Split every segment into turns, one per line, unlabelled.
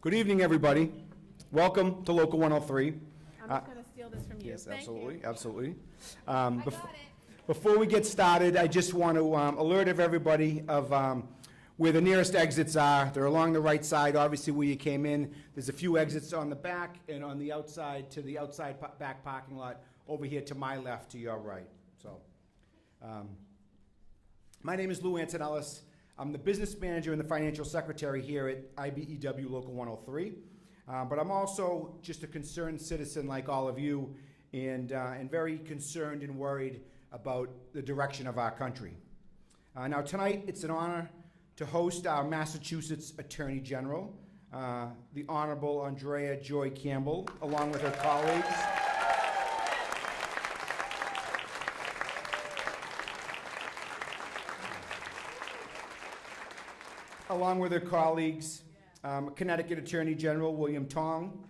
Good evening, everybody. Welcome to Local 103.
I'm just going to steal this from you.
Yes,
Thank
absolutely,
you.
absolutely.
I got it.
Before we get started, I just want to alert everybody of where the nearest exits are. They're along the right side, obviously where you came in. There's a few exits on the back and on the outside to the outside back parking lot over here to my left, to your right. So, my name is Lou Antonellis. I'm the business manager and the financial secretary here at IBEW Local 103. But I'm also just a concerned citizen like all of you and very concerned and worried about the direction of our country. Now tonight it's an honor to host our Massachusetts Attorney General, the Honorable Andrea Joy Campbell, along with her colleagues. Along with her colleagues, Connecticut Attorney General William Tong,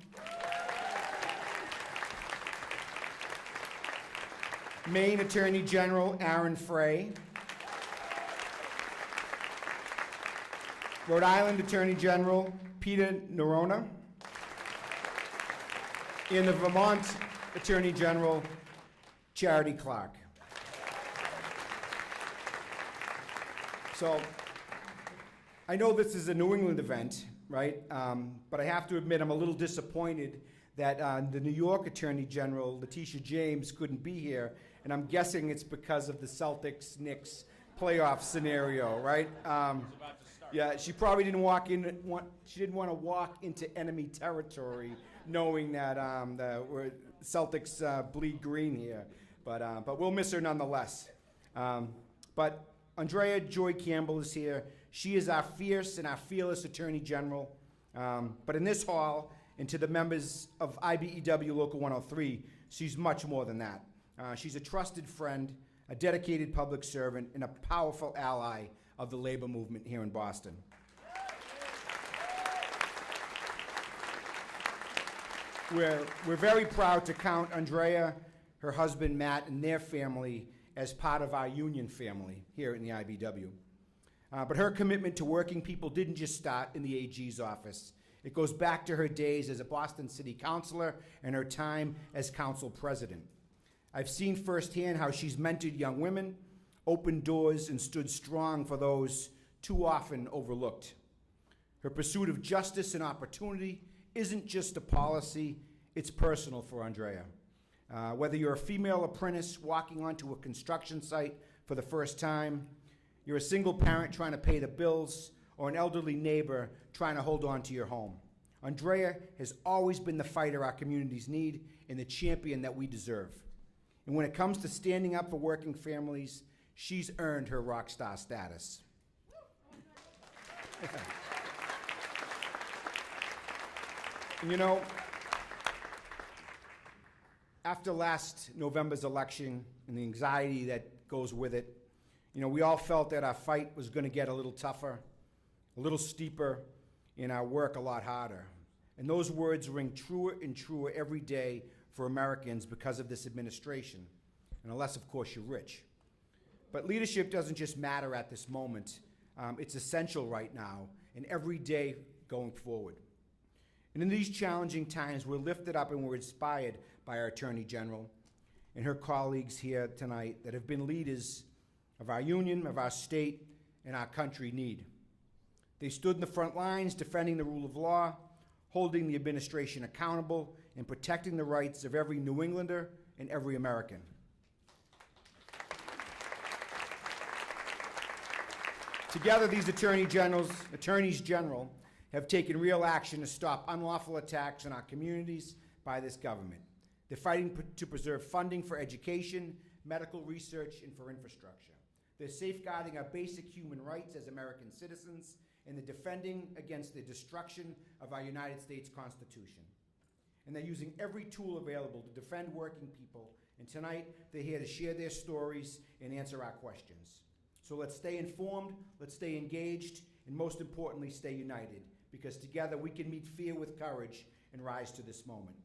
Maine Attorney General Aaron Frey, Rhode Island Attorney General Peter Neronha, and the Vermont Attorney General Charity Clark. So, I know this is a New England event, right? But I have to admit I'm a little disappointed that the New York Attorney General, Letitia James, couldn't be here, and I'm guessing it's because of the Celtics-Knicks playoff scenario, right? Yeah, she probably didn't want to walk into enemy territory, knowing that the Celtics bleed green here. But we'll miss her nonetheless. But Andrea Joy Campbell is here. She is our fierce and our fearless Attorney General. But in this hall, and to the members of IBEW Local 103, she's much more than that. She's a trusted friend, a dedicated public servant, and a powerful ally of the labor movement here in Boston. We're very proud to count Andrea, her husband Matt, and their family as part of our union family here in the IBW. But her commitment to working people didn't just start in the AG's office. It goes back to her days as a Boston City Councilor and her time as Council President. I've seen firsthand how she's mentored young women, opened doors, and stood strong for those too often overlooked. Her pursuit of justice and opportunity isn't just a policy, it's personal for Andrea. Whether you're a female apprentice walking onto a construction site for the first time, you're a single parent trying to pay the bills, or an elderly neighbor trying to hold on to your home, Andrea has always been the fighter our communities need and the champion that we deserve. And when it comes to standing up for working families, she's earned her rock star status. And you know, after last November's election and the anxiety that goes with it, you know, we all felt that our fight was going to get a little tougher, a little steeper, and our work a lot harder. And those words ring truer and truer every day for Americans because of this administration, and unless, of course, you're rich. But leadership doesn't just matter at this moment. It's essential right now and every day going forward. And in these challenging times, we're lifted up and we're inspired by our Attorney General and her colleagues here tonight that have been leaders of our union, of our state, and our country need. They stood in the front lines defending the rule of law, holding the administration accountable, and protecting the rights of every New Englander and every American. Together, these attorneys general, have taken real action to stop unlawful attacks on our communities by this government. They're fighting to preserve funding for education, medical research, and for infrastructure. They're safeguarding our basic human rights as American citizens, and they're defending against the destruction of our United States Constitution. And they're using every tool available to defend working people, and tonight they're here to share their stories and answer our questions. So let's stay informed, let's stay engaged, and most importantly, stay united, because together we can meet fear with courage and rise to this moment.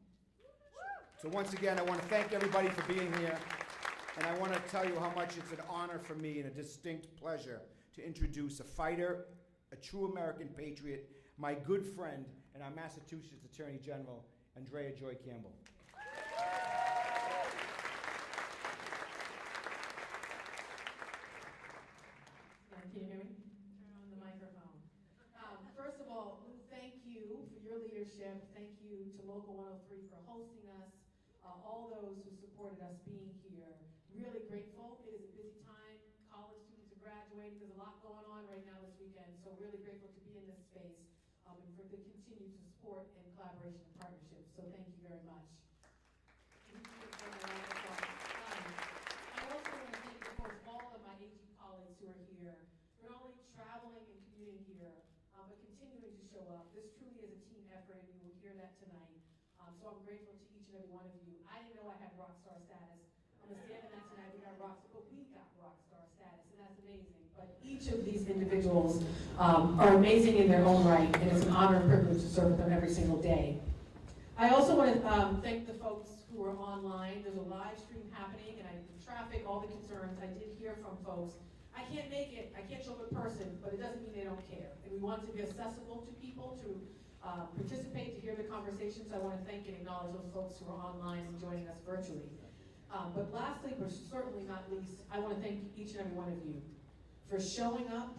So once again, I want to thank everybody for being here. And I want to tell you how much it's an honor for me and a distinct pleasure to introduce a fighter, a true American patriot, my good friend and our Massachusetts Attorney General, Andrea Joy Campbell.
Can you hear me? Turn on the microphone. First of all, thank you for your leadership. Thank you to Local 103 for hosting us, all those who supported us being here. Really grateful. It is a busy time. College students are graduating. There's a lot going on right now this weekend, so really grateful to be in this space and for the continued support and collaboration and partnership. So thank you very much. I also want to thank, of course, all of my AG colleagues who are here, not only traveling and commuting here, but continuing to show up. This truly is a team effort, and you will hear that tonight. So I'm grateful to each and every one of you. I didn't know I had rock star status. I'm going to stand in that tonight. We got rock star status, and that's amazing. But each of these individuals are amazing in their own right, and it's an honor and privilege to serve with them every single day. I also want to thank the folks who are online. There's a live stream happening, and the traffic, all the concerns. I did hear from folks. I can't make it, I can't show up in person, but it doesn't mean they don't care. And we want to be accessible to people, to participate, to hear the conversations. I want to thank and acknowledge those folks who are online and joining us virtually. But lastly, but certainly not least, I want to thank each and every one of you for showing up,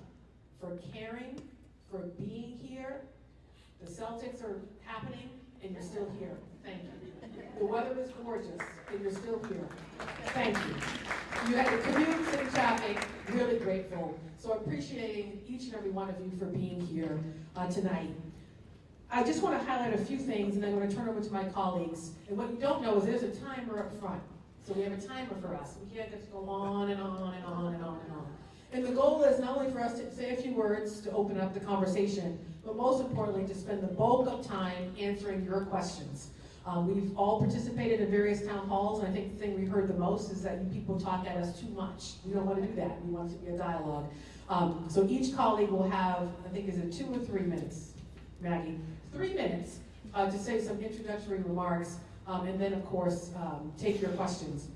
for caring, for being here. The Celtics are happening, and you're still here. Thank you. The weather is gorgeous, and you're still here. Thank you. You had to commute, sit in traffic, really grateful. So appreciating each and every one of you for being here tonight. I just want to highlight a few things, and then I'm going to turn over to my colleagues. And what you don't know is there's a timer up front. So we have a timer for us. We can't just go on and on and on and on and on. And the goal is not only for us to say a few words to open up the conversation, but most importantly, to spend the bulk of time answering your questions. We've all participated in various town halls, and I think the thing we heard the most is that you people talk at us too much. We don't want to do that. We want it to be a dialogue. So each colleague will have, I think, is it 2 or 3 minutes, Maggie? 3 minutes to say some introductory remarks, and then, of course, take your questions.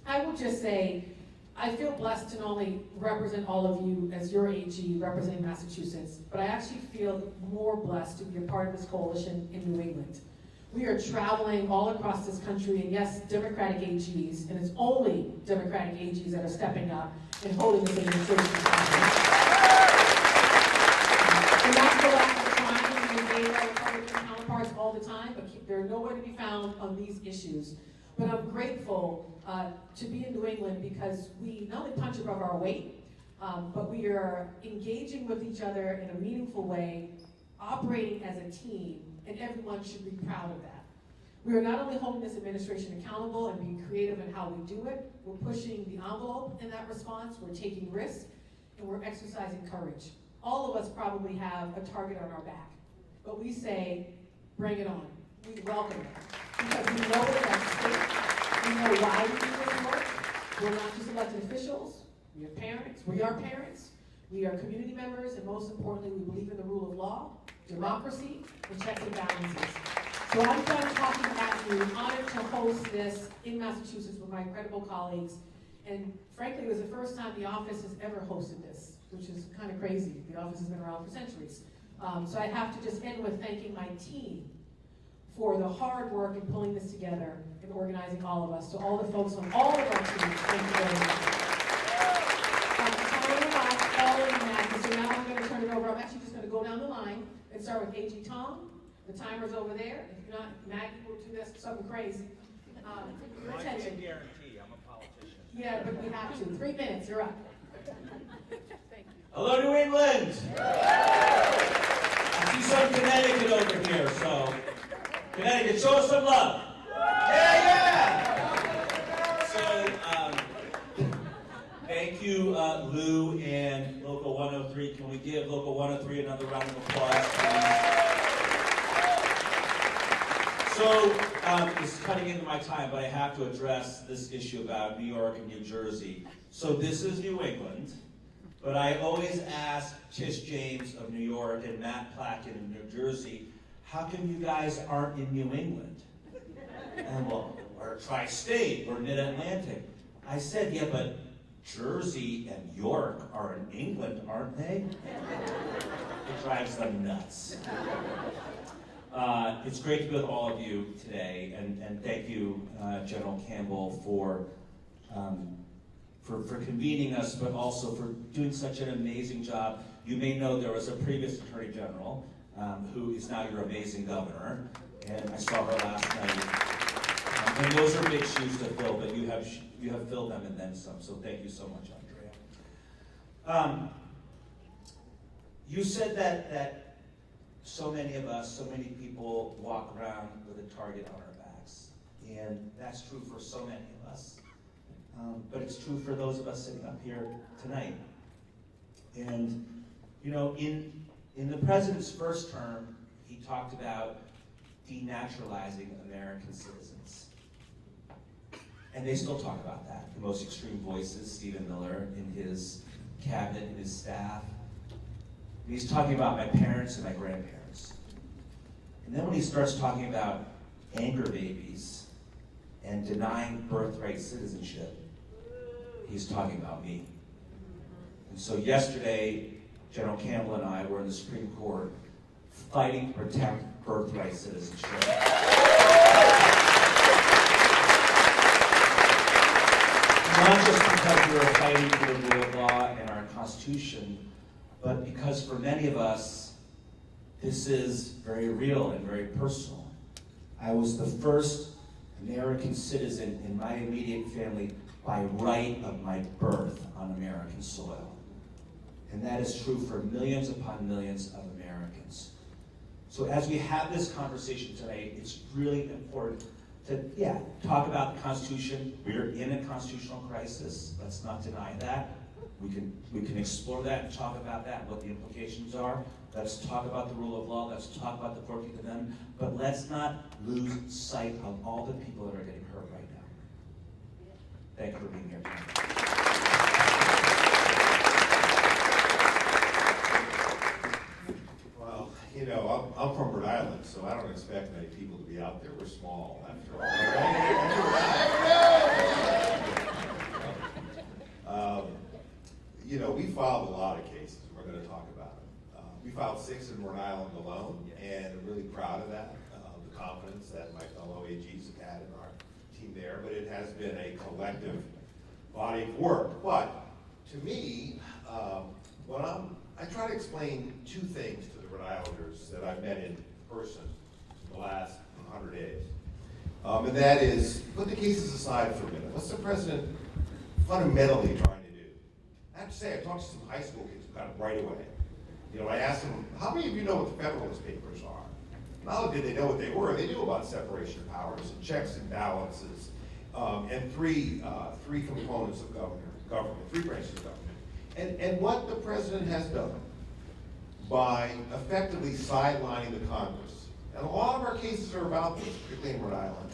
I will just say, I feel blessed to not only represent all of you as your AG representing Massachusetts, but I actually feel more blessed to be a part of this coalition in New England. We are traveling all across this country, and yes, Democratic AGs, and it's only Democratic AGs that are stepping up and holding this administration accountable. And that's the lack of trying to engage our Republican counterparts all the time, but they're nowhere to be found on these issues. But I'm grateful to be in New England because we not only punch above our weight, but we are engaging with each other in a meaningful way, operating as a team, and everyone should be proud of that. We are not only holding this administration accountable and being creative in how we do it, we're pushing the envelope in that response, we're taking risks, and we're exercising courage. All of us probably have a target on our back, but we say, bring it on. We welcome it, because we know it's at stake. We know why we do this work. We're not just elected officials, we are parents, we are community members, and most importantly, we believe in the rule of law, democracy, and checks and balances. So I'm done talking at you. Honored to host this in Massachusetts with my incredible colleagues. And frankly, it was the first time the office has ever hosted this, which is kind of crazy. The office has been around for centuries. So I have to just end with thanking my team for the hard work in pulling this together and organizing all of us. So all the folks on all of our teams, thank you very much. All of you, Maggie. So now I'm going to turn it over. I'm actually just going to go down the line and start with AG Tong. The timer's over there. If you're not, Maggie will do this something crazy. Your attention.
I can't guarantee. I'm a politician.
Yeah, but we have to. 3 minutes. You're up. Thank you.
Hello, New England. I see some Connecticut over here, so Connecticut, show us some love. Yeah. So, thank you, Lou and Local 103. Can we give Local 103 another round of applause, please? So, this is cutting into my time, but I have to address this issue about New York and New Jersey. So this is New England, but I always ask Tish James of New York and Matt Plackett of New Jersey, how come you guys aren't in New England? And well, we're tri-state, we're mid-Atlantic. I said, yeah, but Jersey and York are in England, aren't they? It drives them nuts. It's great to be with all of you today, and thank you, General Campbell, for convening us, but also for doing such an amazing job. You may know there was a previous Attorney General who is now your amazing governor, and I saw her last night. And those are big shoes to fill, but you have filled them and then some. So thank you so much, Andrea. You said that so many of us, so many people walk around with a target on our backs, and that's true for so many of us. But it's true for those of us sitting up here tonight. And you know, in the president's first term, he talked about denaturalizing American citizens. And they still talk about that. The most extreme voices, Stephen Miller, in his cabinet, and his staff. And he's talking about my parents and my grandparents. And then when he starts talking about anger babies and denying birthright citizenship, he's talking about me. And so yesterday, General Campbell and I were in the Supreme Court fighting to protect birthright citizenship. Not just because we were fighting for the rule of law and our Constitution, but because for many of us, this is very real and very personal. I was the first American citizen in my immediate family by right of my birth on American soil. And that is true for millions upon millions of Americans. So as we have this conversation today, it's really important to, talk about the Constitution. We're in a constitutional crisis. Let's not deny that. We can explore that and talk about that, what the implications are. Let's talk about the rule of law. Let's talk about the 14th Amendment. But let's not lose sight of all the people that are getting hurt right now. Thank you for being here tonight.
Well, you know, I'm from Rhode Island, so I don't expect many people to be out there. We're small, after all. You know, we filed a lot of cases. We're going to talk about them. We filed 6 in Rhode Island alone, and I'm really proud of that, the confidence that my fellow AGs have had in our team there. But it has been a collective body of work. But to me, I try to explain 2 things to the Rhode Islanders that I've met in person in the last 100 days. And that is, put the cases aside for a minute. What's the president fundamentally trying to do? I have to say, I talked to some high school kids about it right away. You know, I asked them, how many of you know what the Federalist Papers are? Not only did they know what they were, they knew about separation of powers and checks and balances, and three components of government, 3 branches of government. And what the president has done by effectively sidelining the Congress, and a lot of our cases are about this, particularly in Rhode Island,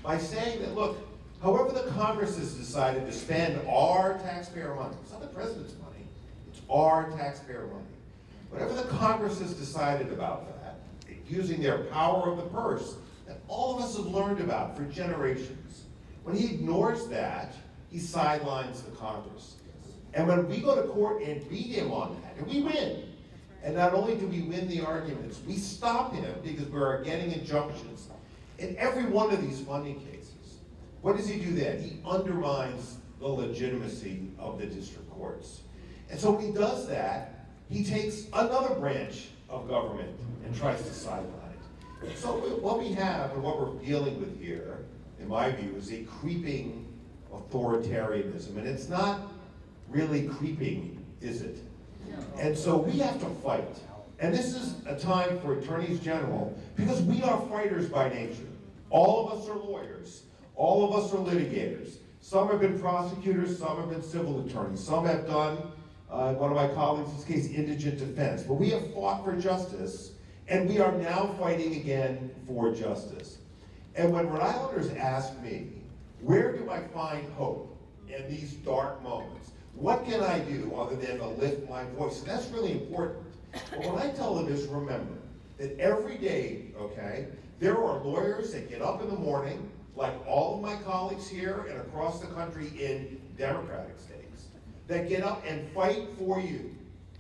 by saying that, look, however the Congress has decided to spend our taxpayer money, it's not the president's money, it's our taxpayer money. Whatever the Congress has decided about that, using their power of the purse, that all of us have learned about for generations. When he ignores that, he sidelines the Congress. And when we go to court and beat him on that, and we win, and not only do we win the arguments, we stop him because we are getting injunctions in every one of these funding cases. What does he do then? He undermines the legitimacy of the district courts. And so when he does that, he takes another branch of government and tries to sideline it. So what we have and what we're dealing with here, in my view, is a creeping authoritarianism. And it's not really creeping, is it? And so we have to fight. And this is a time for attorneys general, because we are fighters by nature. All of us are lawyers. All of us are litigators. Some have been prosecutors, some have been civil attorneys. Some have done, one of my colleagues, in this case, indigent defense. But we have fought for justice, and we are now fighting again for justice. And when Rhode Islanders ask me, where do I find hope in these dark moments? What can I do other than to lift my voice? And that's really important. But what I tell them is, remember that every day, okay, there are lawyers that get up in the morning, like all of my colleagues here and across the country in Democratic states, that get up and fight for you.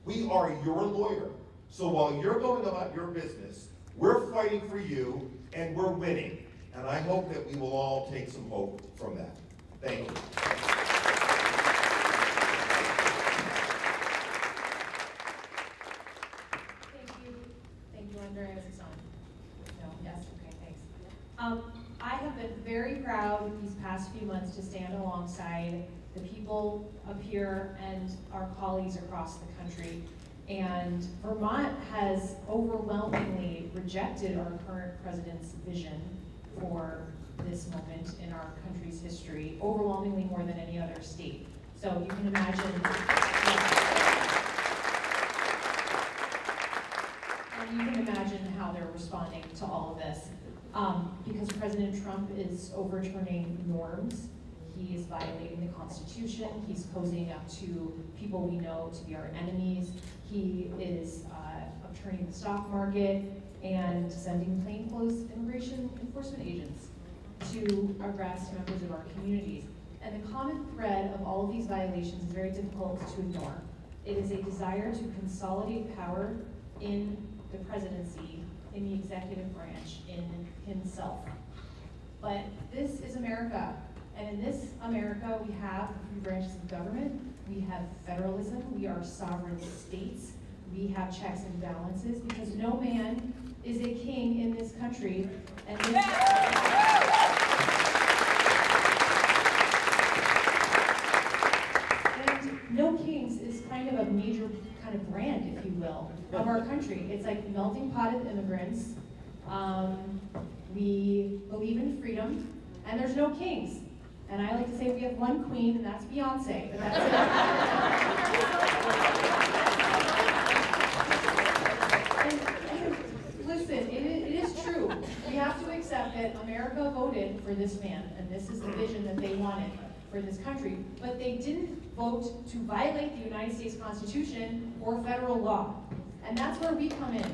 We are your lawyer. So while you're going about your business, we're fighting for you, and we're winning. And I hope that we will all take some hope from that. Thank you.
Thank you, Andrea. Is this on? No, yes, okay, thanks. I have been very proud these past few months to stand alongside the people up here and our colleagues across the country. And Vermont has overwhelmingly rejected our current president's vision for this moment in our country's history, overwhelmingly more than any other state. So you can imagine. And you can imagine how they're responding to all of this. Because President Trump is overturning norms, he is violating the Constitution, he's cozying up to people we know to be our enemies, he is upturning the stock market and sending plainclothes immigration enforcement agents to arrest members of our communities. And the common thread of all of these violations is very difficult to ignore. It is a desire to consolidate power in the presidency, in the executive branch, in himself. But this is America. And in this America, we have the three branches of government. We have federalism. We are sovereign states. We have checks and balances because no man is a king in this country. And no kings is kind of a major kind of brand, if you will, of our country. It's like a melting pot of immigrants. We believe in freedom, and there's no kings. And I like to say we have one queen, and that's Beyonce. But that's it. and listen, it is true. We have to accept that America voted for this man, and this is the vision that they wanted for this country. But they didn't vote to violate the United States Constitution or federal law. And that's where we come in.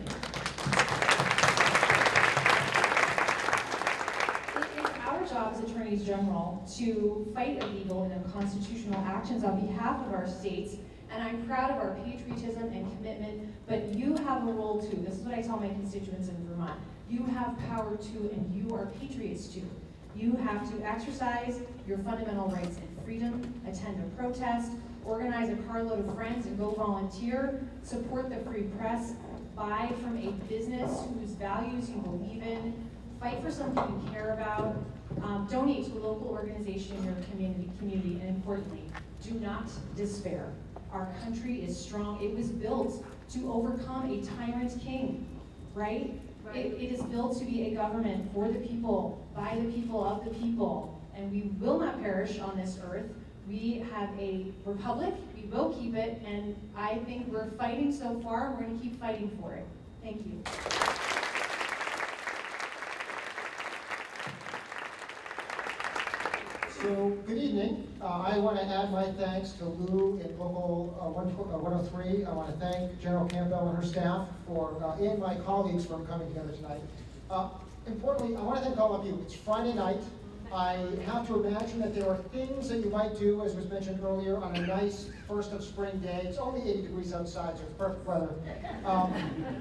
Our job as attorneys general to fight illegal and unconstitutional actions on behalf of our states, and I'm proud of our patriotism and commitment, but you have a role too. This is what I tell my constituents in Vermont. You have power too, and you are patriots too. You have to exercise your fundamental rights and freedom, attend a protest, organize a carload of friends and go volunteer, support the free press, buy from a business whose values you believe in, fight for something you care about, donate to a local organization in your community, and importantly, do not despair. Our country is strong. It was built to overcome a tyrant king, right? It is built to be a government for the people, by the people, of the people, and we will not perish on this earth. We have a republic, we will keep it, and I think we're fighting so far, we're going to keep fighting for it. Thank you.
So, good evening. I want to add my thanks to Lou in Local 103. I want to thank General Campbell and her staff and my colleagues for coming together tonight. Importantly, I want to thank all of you. It's Friday night. I have to imagine that there are things that you might do, as was mentioned earlier, on a nice first of spring day. It's only 80 degrees outside, so it's perfect weather.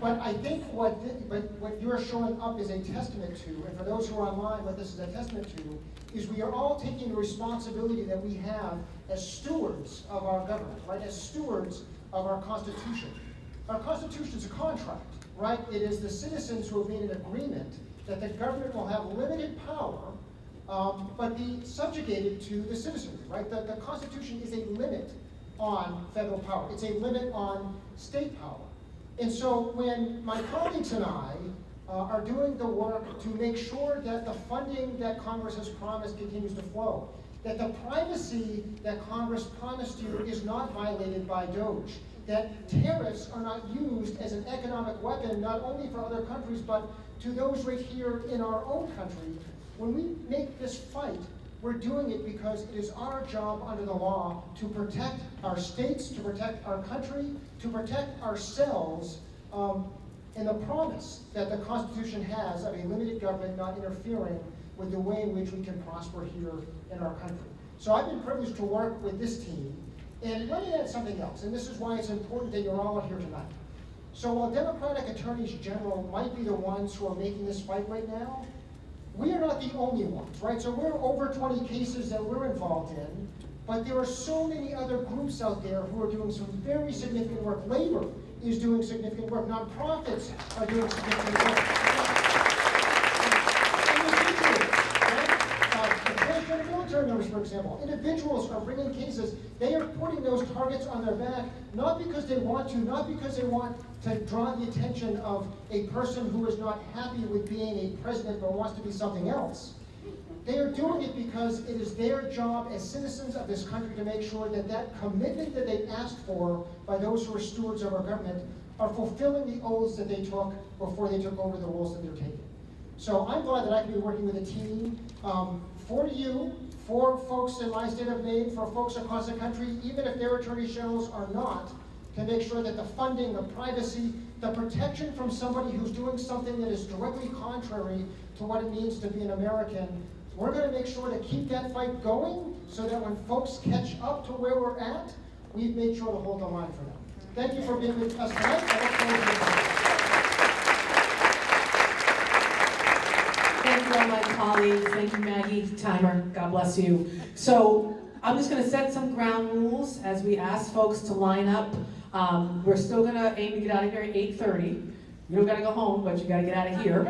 But I think what you're showing up is a testament to, and for those who are online, what this is a testament to, is we are all taking the responsibility that we have as stewards of our government, right? As stewards of our Constitution. Our Constitution is a contract, right? It is the citizens who have made an agreement that the government will have limited power, but be subjugated to the citizenry, right? The Constitution is a limit on federal power. It's a limit on state power. And so when my colleagues and I are doing the work to make sure that the funding that Congress has promised continues to flow, that the privacy that Congress promised you is not violated by DOGE, that tariffs are not used as an economic weapon, not only for other countries, but to those right here in our own country. When we make this fight, we're doing it because it is our job under the law to protect our states, to protect our country, to protect ourselves, and the promise that the Constitution has of a limited government not interfering with the way in which we can prosper here in our country. So I've been privileged to work with this team. And let me add something else, and this is why it's important that you're all here tonight. So while Democratic attorneys general might be the ones who are making this fight right now, we are not the only ones, right? So we're over 20 cases that we're involved in, but there are so many other groups out there who are doing some very significant work. Labor is doing significant work. Nonprofits are doing significant work. Transgender military members, for example, individuals are bringing cases. They are putting those targets on their back, not because they want to, not because they want to draw the attention of a person who is not happy with being a president but wants to be something else. They are doing it because it is their job as citizens of this country to make sure that that commitment that they asked for by those who are stewards of our government are fulfilling the oaths that they took before they took over the roles that they're taking. So I'm glad that I can be working with a team for you, for folks in my state of Maine, for folks across the country, even if their attorney generals are not, to make sure that the funding, the privacy, the protection from somebody who's doing something that is directly contrary to what it means to be an American, we're going to make sure to keep that fight going so that when folks catch up to where we're at, we've made sure to hold the line for them. Thank you for being with us tonight. I look forward to your time.
Thank you, all my colleagues. Thank you, Maggie, Timer. God bless you. So I'm just going to set some ground rules as we ask folks to line up. We're still going to aim to get out of here at 8:30. You don't got to go home, but you got to get out of here.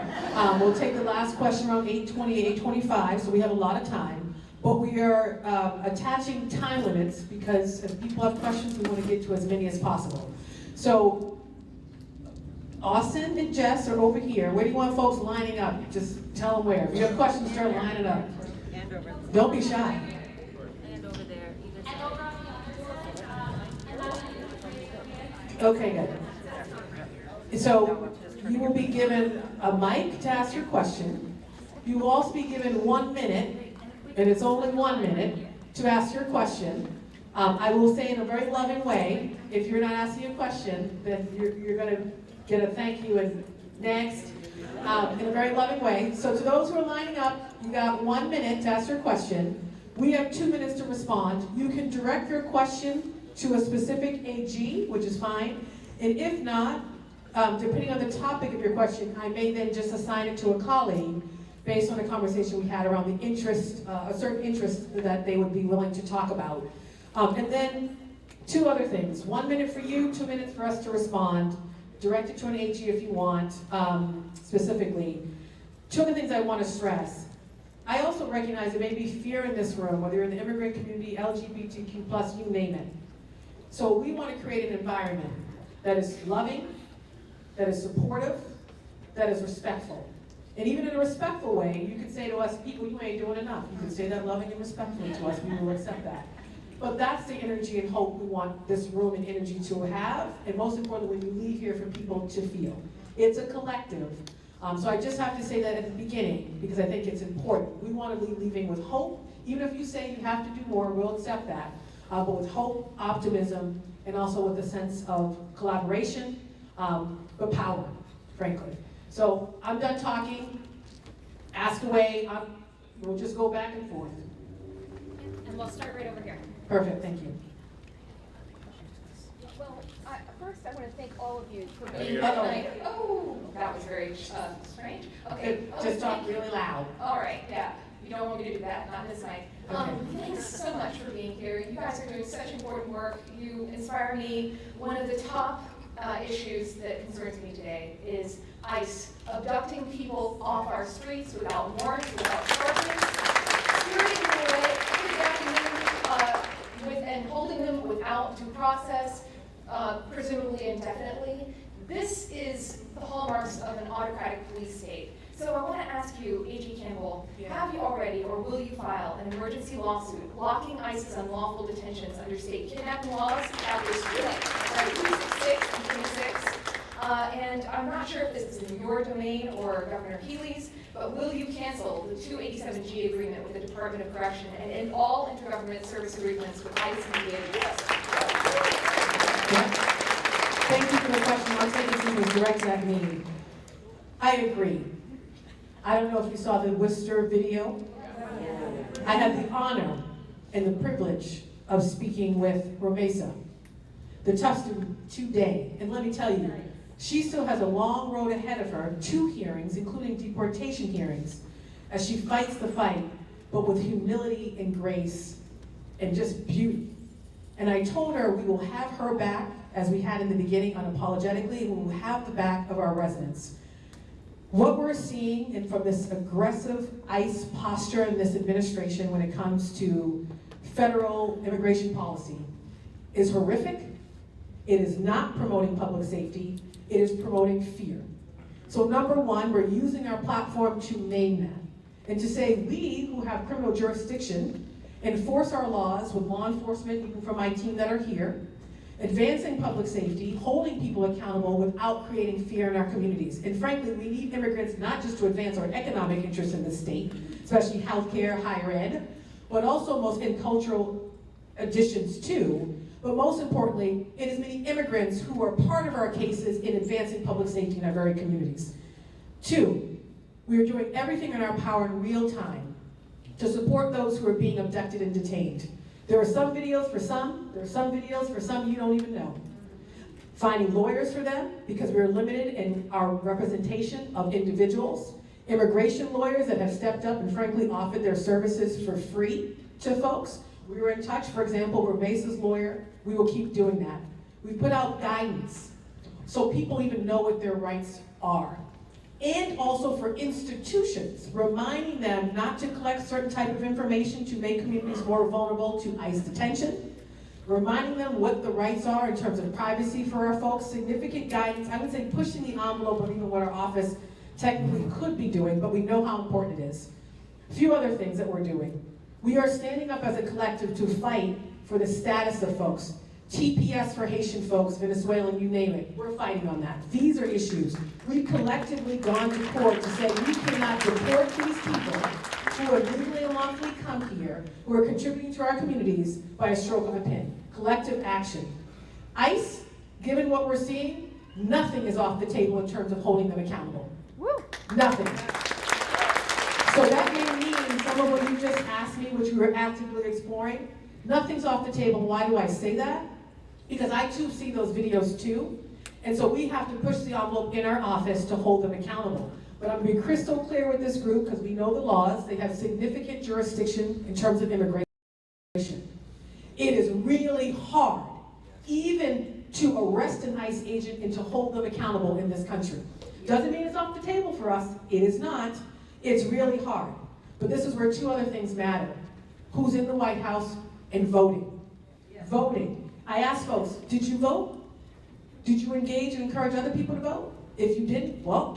We'll take the last question around 8:20, 8:25, so we have a lot of time. But we are attaching time limits because if people have questions, we want to get to as many as possible. So Austin and Jess are over here. Where do you want folks lining up? Just tell them where. If you have questions, start lining up.
And over there.
Don't be shy.
And over there. Either side.
Okay, good. So you will be given a mic to ask your question. You will also be given 1 minute, and it's only 1 minute, to ask your question. I will say in a very loving way, if you're not asking a question, then you're going to get a thank you and next, in a very loving way. So to those who are lining up, you got 1 minute to ask your question. We have 2 minutes to respond. You can direct your question to a specific AG, which is fine. And if not, depending on the topic of your question, I may then just assign it to a colleague based on a conversation we had around the interest, a certain interest that they would be willing to talk about. And then 2 other things. 1 minute for you, 2 minutes for us to respond. Direct it to an AG if you want, specifically. 2 other things I want to stress. I also recognize there may be fear in this room, whether you're in the immigrant community, LGBTQ+, you name it. So we want to create an environment that is loving, that is supportive, that is respectful. And even in a respectful way, you can say to us, people, you ain't doing enough. You can say that loving and respectfully to us, we will accept that. But that's the energy and hope we want this room and energy to have, and most importantly, when you leave here, for people to feel. It's a collective. So I just have to say that at the beginning, because I think it's important. We want to be leaving with hope. Even if you say you have to do more, we'll accept that. But with hope, optimism, and also with a sense of collaboration, but power, frankly. So I'm done talking. Ask away. We'll just go back and forth.
And we'll start right over here.
Perfect, thank you.
Well, first I want to thank all of you for being here
Uh-oh.
tonight. Oh, that was very strange. Okay.
Just talk really loud.
All right, yeah. You don't want me to do that, not this night. Thanks so much for being here. You guys are doing such important work. You inspire me. One of the top issues that concerns me today is ICE abducting people off our streets without warrants, without charges, steering them away, kidnapping them, and holding them without due process, presumably indefinitely. This is the hallmarks of an autocratic police state. So I want to ask you, AG Campbell, have you already or will you file an emergency lawsuit blocking ICE's unlawful detentions under state kidnapping laws after 6 and 26? And I'm not sure if this is in your domain or Governor Healy's, but will you cancel the 287G agreement with the Department of Correction and end all intergovernment service agreements with ICE and the DHS?
Thank you for the question. I'll take this as direct at me. I agree. I don't know if you saw the Worcester video. I had the honor and the privilege of speaking with Romesa, the tough student, today. And let me tell you, She still has a long road ahead of her, 2 hearings, including deportation hearings, as she fights the fight, but with humility and grace and just beauty. And I told her we will have her back, as we had in the beginning, unapologetically, and we will have the back of our residents. What we're seeing, and from this aggressive ICE posture in this administration when it comes to federal immigration policy, is horrific. It is not promoting public safety, it is promoting fear. So number one, we're using our platform to name that, and to say we, who have criminal jurisdiction, enforce our laws with law enforcement, even from my team that are here, advancing public safety, holding people accountable without creating fear in our communities. And frankly, we need immigrants not just to advance our economic interests in the state, especially healthcare, higher ed, but also most in cultural additions too. But most importantly, it is many immigrants who are part of our cases in advancing public safety in our very communities. 2, we are doing everything in our power in real time to support those who are being abducted and detained. There are some videos for some, there are some videos for some you don't even know. Finding lawyers for them, because we're limited in our representation of individuals. Immigration lawyers that have stepped up and frankly offered their services for free to folks. We were in touch, for example, we're Mesa's lawyer. We will keep doing that. We put out guidance so people even know what their rights are. And also for institutions, reminding them not to collect certain type of information to make communities more vulnerable to ICE detention. Reminding them what the rights are in terms of privacy for our folks. Significant guidance, I would say pushing the envelope of even what our office technically could be doing, but we know how important it is. A few other things that we're doing. We are standing up as a collective to fight for the status of folks. TPS for Haitian folks, Venezuelan, you name it. We're fighting on that. These are issues. We've collectively gone to court to say we cannot deport these people who are legally and lawfully come here, who are contributing to our communities by a stroke of a pen. Collective action. ICE, given what we're seeing, nothing is off the table in terms of holding them accountable. Woo. Nothing. So that may mean some of what you just asked me, which we were actively exploring, nothing's off the table. Why do I say that? Because I too see those videos too. And so we have to push the envelope in our office to hold them accountable. But I'm gonna be crystal clear with this group because we know the laws. They have significant jurisdiction in terms of immigration. It is really hard, even to arrest an ICE agent and to hold them accountable in this country. Doesn't mean it's off the table for us. It is not. It's really hard. But this is where 2 other things matter. Who's in the White House and voting. Yes. Voting. I asked folks, did you vote? Did you engage and encourage other people to vote? If you didn't, well,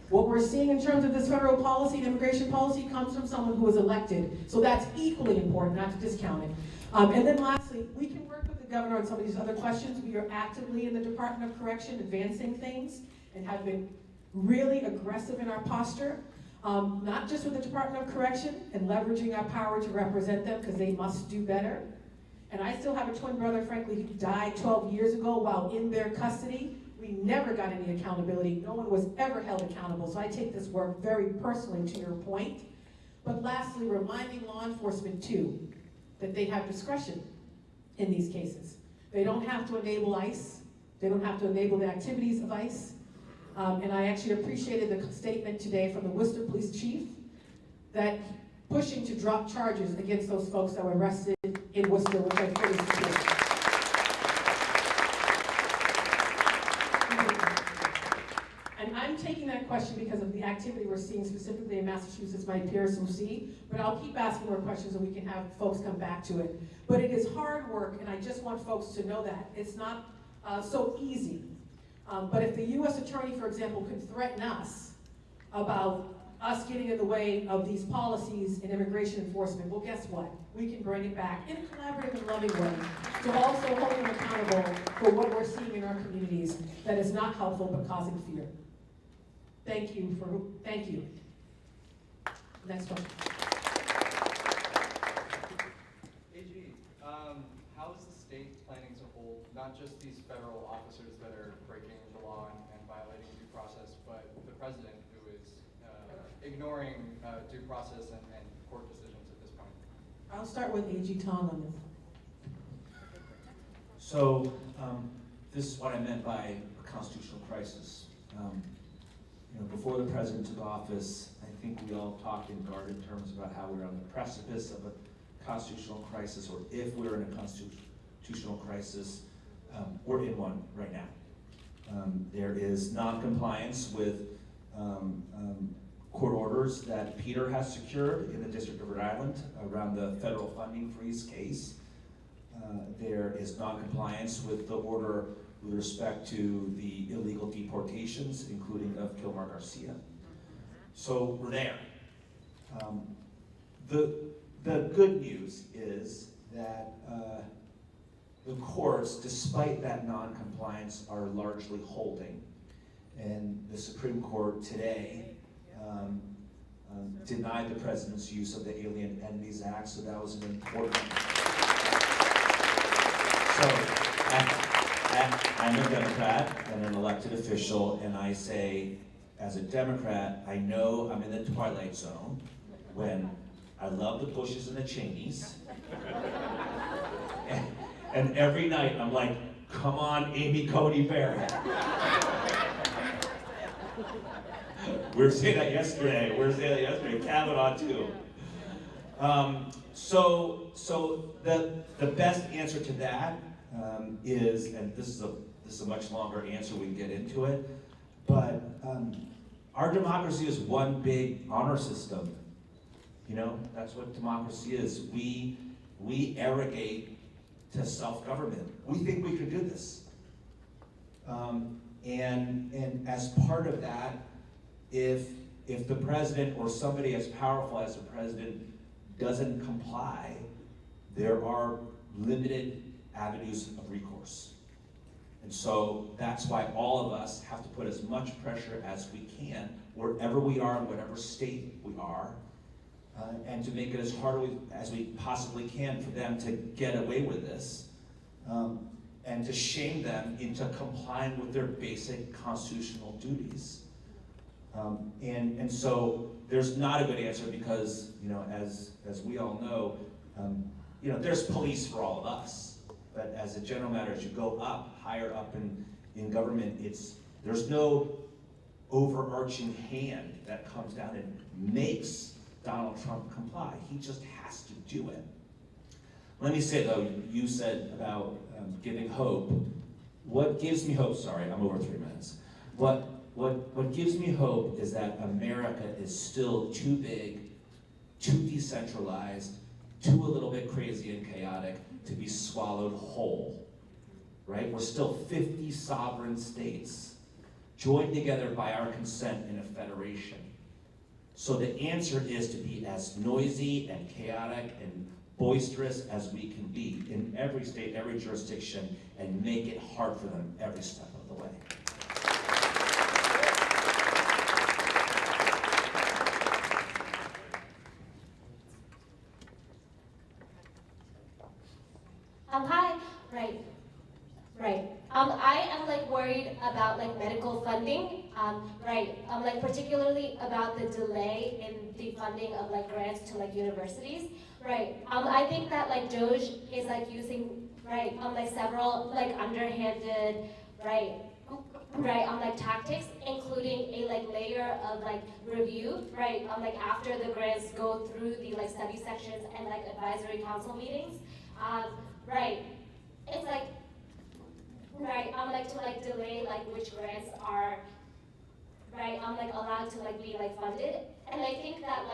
what we're seeing in terms of this federal policy and immigration policy comes from someone who was elected. So that's equally important, not to discount it. And then lastly, we can work with the governor on some of these other questions. We are actively in the Department of Correction advancing things and have been really aggressive in our posture. Not just with the Department of Correction and leveraging our power to represent them because they must do better. And I still have a twin brother, frankly, who died 12 years ago while in their custody. We never got any accountability. No one was ever held accountable. So I take this work very personally to your point. But lastly, reminding law enforcement too, that they have discretion in these cases. They don't have to enable ICE. They don't have to enable the activities of ICE. And I actually appreciated the statement today from the Worcester Police Chief that pushing to drop charges against those folks that were arrested in Worcester, which I fully support. And I'm taking that question because of the activity we're seeing specifically in Massachusetts, my peers will see, but I'll keep asking more questions and we can have folks come back to it. But it is hard work, and I just want folks to know that. It's not so easy. But if the U.S. Attorney, for example, could threaten us about us getting in the way of these policies in immigration enforcement, well, guess what? We can bring it back in a collaborative and loving way to also hold them accountable for what we're seeing in our communities that is not helpful but causing fear. Thank you. Next one.
AG, how is the state planning to hold not just these federal officers that are breaking the law and violating due process, but the president who is ignoring due process and court decisions at this point?
I'll start with AG Tong on this.
So this is what I meant by a constitutional crisis. Before the president took office, I think we all talked in guarded terms about how we're on the precipice of a constitutional crisis, or if we're in a constitutional crisis. We're in one right now. There is non-compliance with court orders that Peter has secured in the District of Rhode Island around the federal funding freeze case. There is non-compliance with the order with respect to the illegal deportations, including of Kilmar Garcia. So we're there. The good news is that the courts, despite that non-compliance, are largely holding. And the Supreme Court today denied the president's use of the Alien Enemies Act, so that was an important. So I'm a Democrat and an elected official, and I say, as a Democrat, I know I'm in the twilight zone when I love the Bushes and the Cheneys. And every night I'm like, come on, Amy Coney Barrett. We were saying that yesterday. Kavanaugh too. So the best answer to that is, and this is a much longer answer, we can get into it, but our democracy is one big honor system. That's what democracy is. We arrogate to self-government. We think we can do this. And as part of that, if the president or somebody as powerful as the president doesn't comply, there are limited avenues of recourse. And so that's why all of us have to put as much pressure as we can, wherever we are, in whatever state we are, and to make it as hard as we possibly can for them to get away with this, and to shame them into complying with their basic constitutional duties. And so there's not a good answer because, as we all know, there's police for all of us. But as a general matter, as you go up, higher up in government, there's no overarching hand that comes down and makes Donald Trump comply. He just has to do it. Let me say though, you said about giving hope. What gives me hope, sorry, I'm over 3 minutes. What gives me hope is that America is still too big, too decentralized, too a little bit crazy and chaotic to be swallowed whole, right? We're still 50 sovereign states joined together by our consent in a federation. So the answer is to be as noisy and chaotic and boisterous as we can be in every state, every jurisdiction, and make it hard for them every step of the way.
Hi. Right. I am worried about medical funding. Particularly about the delay in the funding of grants to universities. Right. I think that DOJ is using several underhanded tactics, including a layer of review. After the grants go through the study sections and advisory council meetings. It's to delay which grants are allowed to be funded. And I think that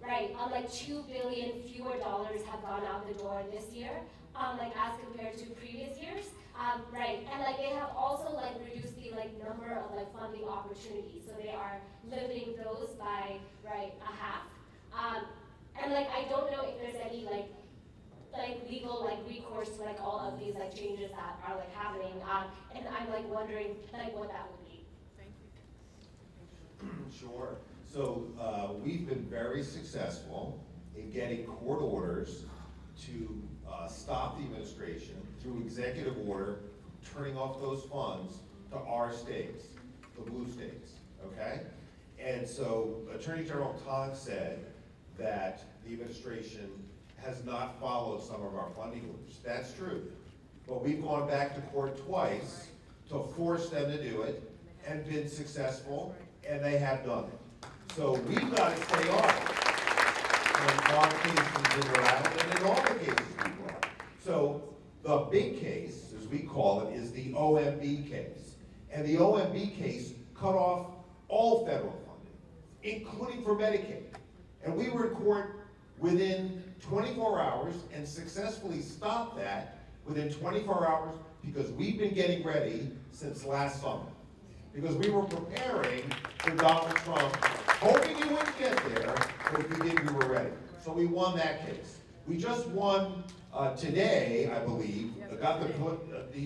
$2 billion fewer dollars have gone out the door this year, as compared to previous years. And they have also reduced the number of funding opportunities. So they are limiting those by a half. And I don't know if there's any legal recourse to all of these changes that are happening. And I'm wondering what that would be.
Sure. So we've been very successful in getting court orders to stop the administration through executive order, turning off those funds to our states, the blue states, okay? And so Attorney General Tong said that the administration has not followed some of our funding orders. That's true. But we've gone back to court twice to force them to do it and been successful, and they have done it. So we've got to stay on it in our cases in Rhode Island and in all the cases we brought. So the big case, as we call it, is the OMB case. And the OMB case cut off all federal funding, including for Medicaid. And we were in court within 24 hours and successfully stopped that within 24 hours because we've been getting ready since last summer. Because we were preparing for Donald Trump, hoping he wouldn't get there, but if he did, we were ready. So we won that case. We just won today, I believe, got the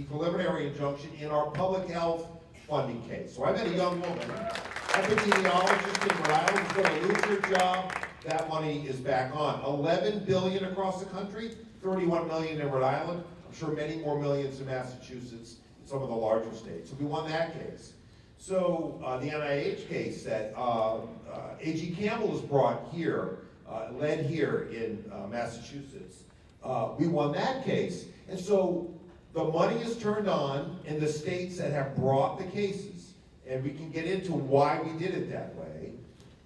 preliminary injunction in our public health funding case. So I met a young woman, epidemiologist in Rhode Island, who's going to lose her job. That money is back on. $11 billion across the country, $31 million in Rhode Island. I'm sure many more millions in Massachusetts and some of the larger states. So we won that case. So the NIH case that AG Campbell has brought here, led here in Massachusetts, we won that case. And so the money is turned on in the states that have brought the cases. And we can get into why we did it that way.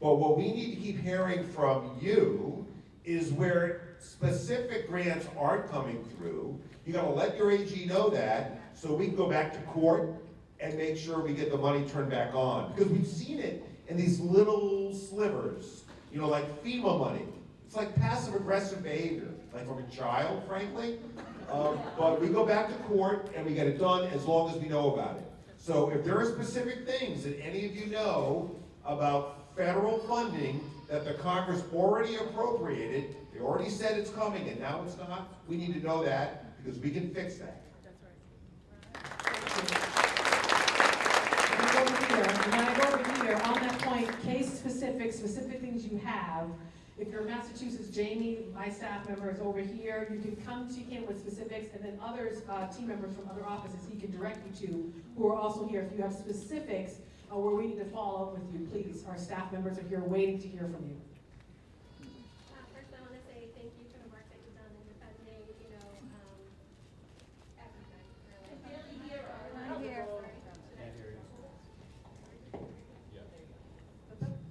But what we need to keep hearing from you is where specific grants aren't coming through. You gotta let your AG know that so we can go back to court and make sure we get the money turned back on. Because we've seen it in these little slivers, you know, like FEMA money. It's like passive aggressive behavior, like from a child, frankly. But we go back to court and we get it done as long as we know about it. So if there are specific things that any of you know about federal funding that the Congress already appropriated, they already said it's coming and now it's not, we need to know that because we can fix that.
When I go over here, on that point, specific things you have. If you're Massachusetts, Jamie, my staff member is over here. You can come to him with specifics, and then others, team members from other offices, he can direct you to, who are also here. If you have specifics where we need to follow up with you, please. Our staff members are here waiting to hear from you.
First, I want to say thank you for the work that you've done in defending, you know, everything. Really.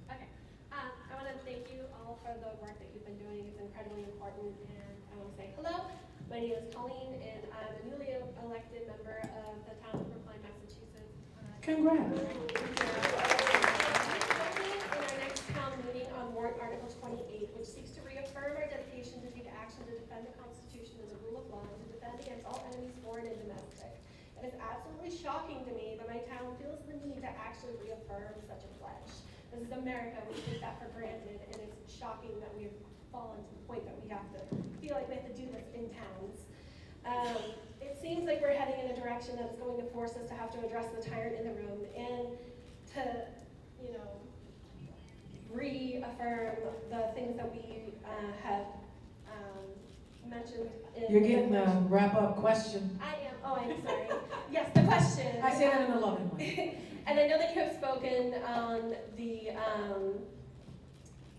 Okay. I want to thank you all for the work that you've been doing. It's incredibly important. And I want to say hello. My name is Colleen, and I'm a newly elected member of the town of Brookline, Massachusetts.
Congrats.
In our next town meeting on warrant Article 28, which seeks to reaffirm our dedication to take action to defend the Constitution and the rule of law, and to defend against all enemies, foreign and domestic. It is absolutely shocking to me that my town feels the need to actually reaffirm such a pledge. This is America, we take that for granted, and it's shocking that we've fallen to the point that we have to feel like we have to do this in towns. It seems like we're heading in a direction that's going to force us to have to address the tyrant in the room and to, you know, reaffirm the things that we have mentioned.
You're getting the wrap-up question.
I am. Oh, I'm sorry. Yes, the question.
I say that in a loving way.
And I know that you have spoken on the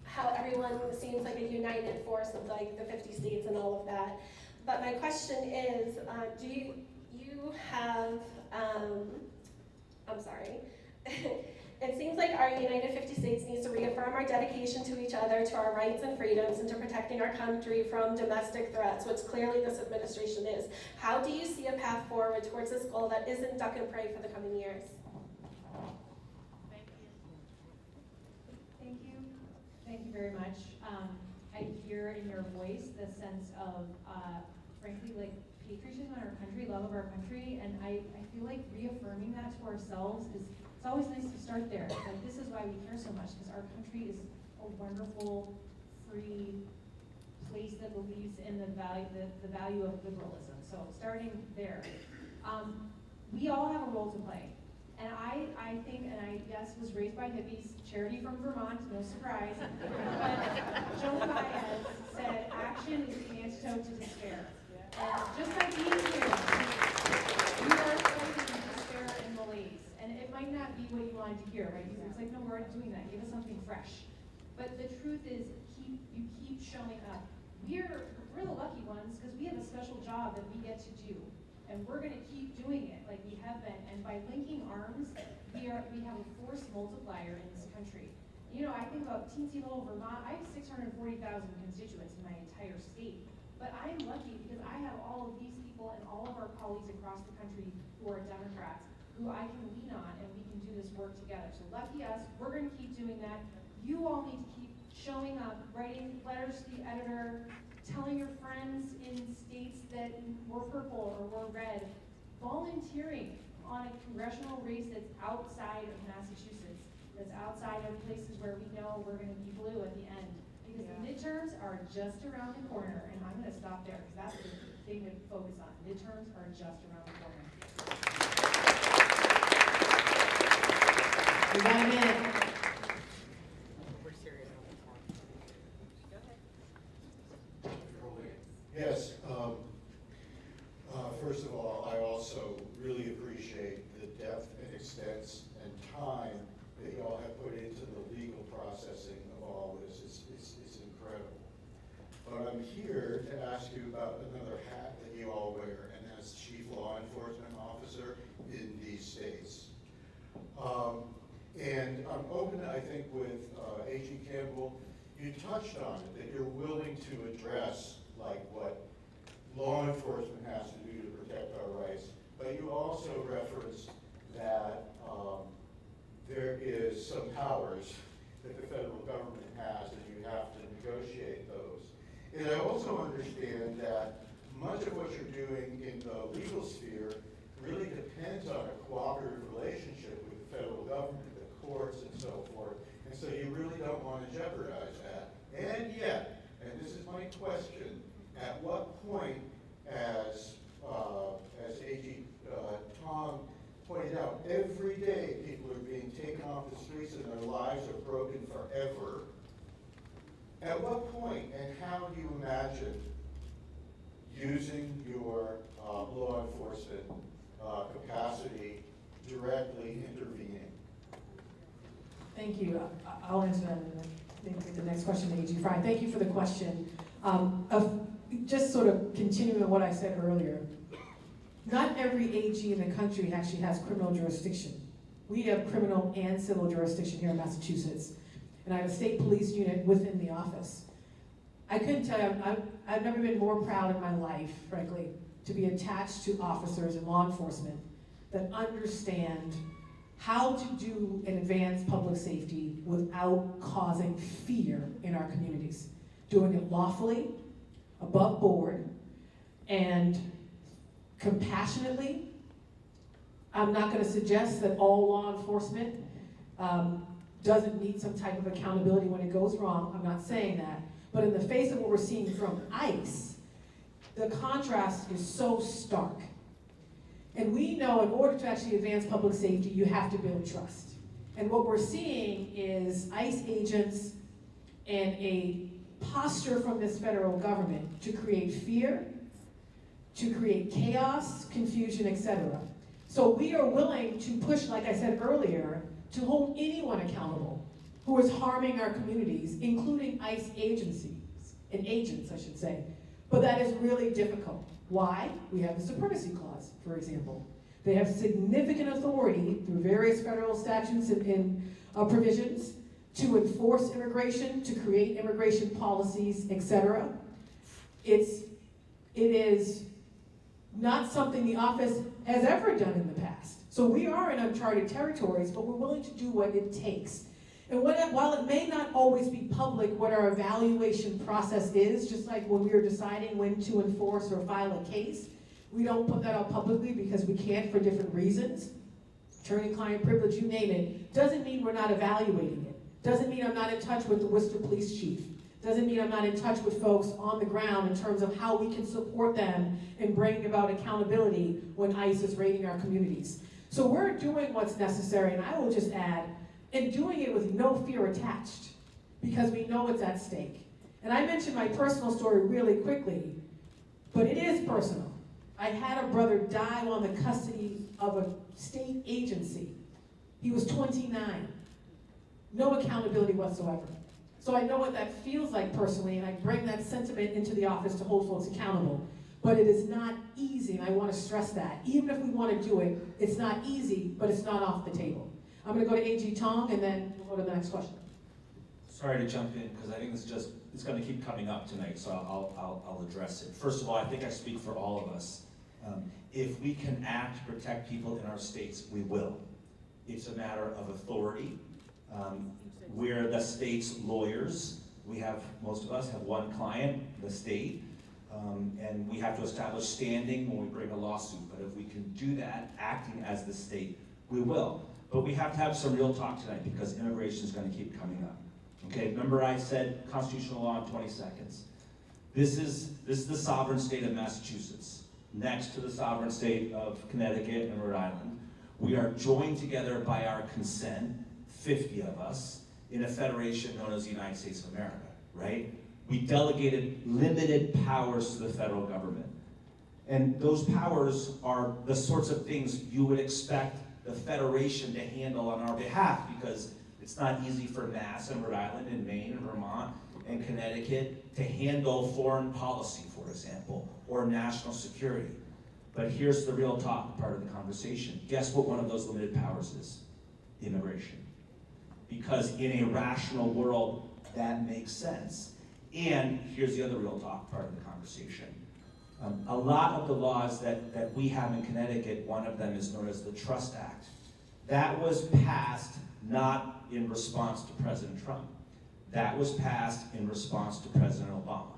how everyone seems like a united force of like the 50 states and all of that. But my question is, do you have, I'm sorry, it seems like our United 50 States needs to reaffirm our dedication to each other, to our rights and freedoms, and to protecting our country from domestic threats, which clearly this administration is. How do you see a path forward towards this goal that isn't duck and pray for the coming years?
Thank you. Thank you very much. I hear in your voice the sense of, frankly, like patriotism in our country, love of our country, and I feel like reaffirming that to ourselves is, it's always nice to start there. Like, this is why we care so much, because our country is a wonderful, free place that believes in the value of liberalism. So starting there. We all have a role to play. And I think, and I, yes, was raised by hippies, charity from Vermont, no surprise. But Joan Baez said, action is the antidote to despair. And just by being here, we are fighting despair and malaise. And it might not be what you wanted to hear, right? It's like, no, we're doing that. Give us something fresh. But the truth is, you keep showing up. We're the lucky ones because we have a special job that we get to do. And we're gonna keep doing it like we have been, and by linking arms, we have a force multiplier in this country. You know, I think about teensy little Vermont, I have 640,000 constituents in my entire state, but I'm lucky because I have all of these people and all of our colleagues across the country who are Democrats, who I can lean on, and we can do this work together. So lucky us, we're gonna keep doing that. You all need to keep showing up, writing letters to the editor, telling your friends in states that were purple or were red, volunteering on a congressional race that's outside of Massachusetts, that's outside of places where we know we're gonna be blue at the end. Because the midterms are just around the corner, and I'm gonna stop there, because that's the thing to focus on. Midterms are just around the corner. We got a minute.
Yes. First of all, I also really appreciate the depth and extent and time that you all have put into the legal processing of all this. It's incredible. But I'm here to ask you about another hat that you all wear, and that's Chief Law Enforcement Officer in these states. And I'm open, I think, with AG Campbell. You touched on it, that you're willing to address like what law enforcement has to do to protect our rights, but you also referenced that there is some powers that the federal government has and you have to negotiate those. And I also understand that much of what you're doing in the legal sphere really depends on a cooperative relationship with the federal government, the courts, and so forth. And so you really don't want to jeopardize that. And yet, and this is my question, at what point, as AG Tong pointed out, every day people are being taken off the streets and their lives are broken forever. At what point and how do you imagine using your law enforcement capacity directly intervening?
Thank you. I'll answer that in the next question to AG Frey. Thank you for the question. Just sort of continuing what I said earlier, not every AG in the country actually has criminal jurisdiction. We have criminal and civil jurisdiction here in Massachusetts, and I have a state police unit within the office. I couldn't tell you, I've never been more proud in my life, frankly, to be attached to officers in law enforcement that understand how to do and advance public safety without causing fear in our communities. Doing it lawfully, above board, and compassionately. I'm not going to suggest that all law enforcement doesn't need some type of accountability when it goes wrong. I'm not saying that. But in the face of what we're seeing from ICE, the contrast is so stark. And we know in order to actually advance public safety, you have to build trust. And what we're seeing is ICE agents and a posture from this federal government to create fear, to create chaos, confusion, etc. So we are willing to push, like I said earlier, to hold anyone accountable who is harming our communities, including ICE agencies, and agents, I should say. But that is really difficult. Why? We have the Supremacy Clause, for example. They have significant authority through various federal statutes and provisions to enforce immigration, to create immigration policies, etc. It is not something the office has ever done in the past. So we are in uncharted territories, but we're willing to do what it takes. And while it may not always be public what our evaluation process is, just like when we are deciding when to enforce or file a case, we don't put that out publicly because we can't for different reasons. Attorney-client privilege, you name it, doesn't mean we're not evaluating it. Doesn't mean I'm not in touch with the Worcester Police Chief. Doesn't mean I'm not in touch with folks on the ground in terms of how we can support them in bringing about accountability when ICE is raiding our communities. So we're doing what's necessary, and I will just add, and doing it with no fear attached, because we know it's at stake. And I mentioned my personal story really quickly, but it is personal. I had a brother die while in the custody of a state agency. He was 29. No accountability whatsoever. So I know what that feels like personally, and I bring that sentiment into the office to hold folks accountable.
But it is not easy, and I want to stress that. Even if we want to do it, it's not easy, but it's not off the table. I'm going to go to AG Tong, and then we'll go to the next question.
Sorry to jump in, because I think it's going to keep coming up tonight, so I'll address it. First of all, I think I speak for all of us. If we can act to protect people in our states, we will. It's a matter of authority. We're the state's lawyers. Most of us have one client, the state, and we have to establish standing when we bring a lawsuit. But if we can do that, acting as the state, we will. But we have to have some real talk tonight, because immigration is going to keep coming up. Okay, remember I said constitutional law in 20 seconds. This is the sovereign state of Massachusetts, next to the sovereign state of Connecticut and Rhode Island. We are joined together by our consent, 50 of us, in a federation known as the United States of America, right? We delegated limited powers to the federal government. And those powers are the sorts of things you would expect the federation to handle on our behalf, because it's not easy for Mass and Rhode Island and Maine and Vermont and Connecticut to handle foreign policy, for example, or national security. But here's the real talk part of the conversation. Guess what one of those limited powers is? Immigration. Because in a rational world, that makes sense. And here's the other real talk part of the conversation. A lot of the laws that we have in Connecticut, one of them is known as the Trust Act. That was passed not in response to President Trump. That was passed in response to President Obama.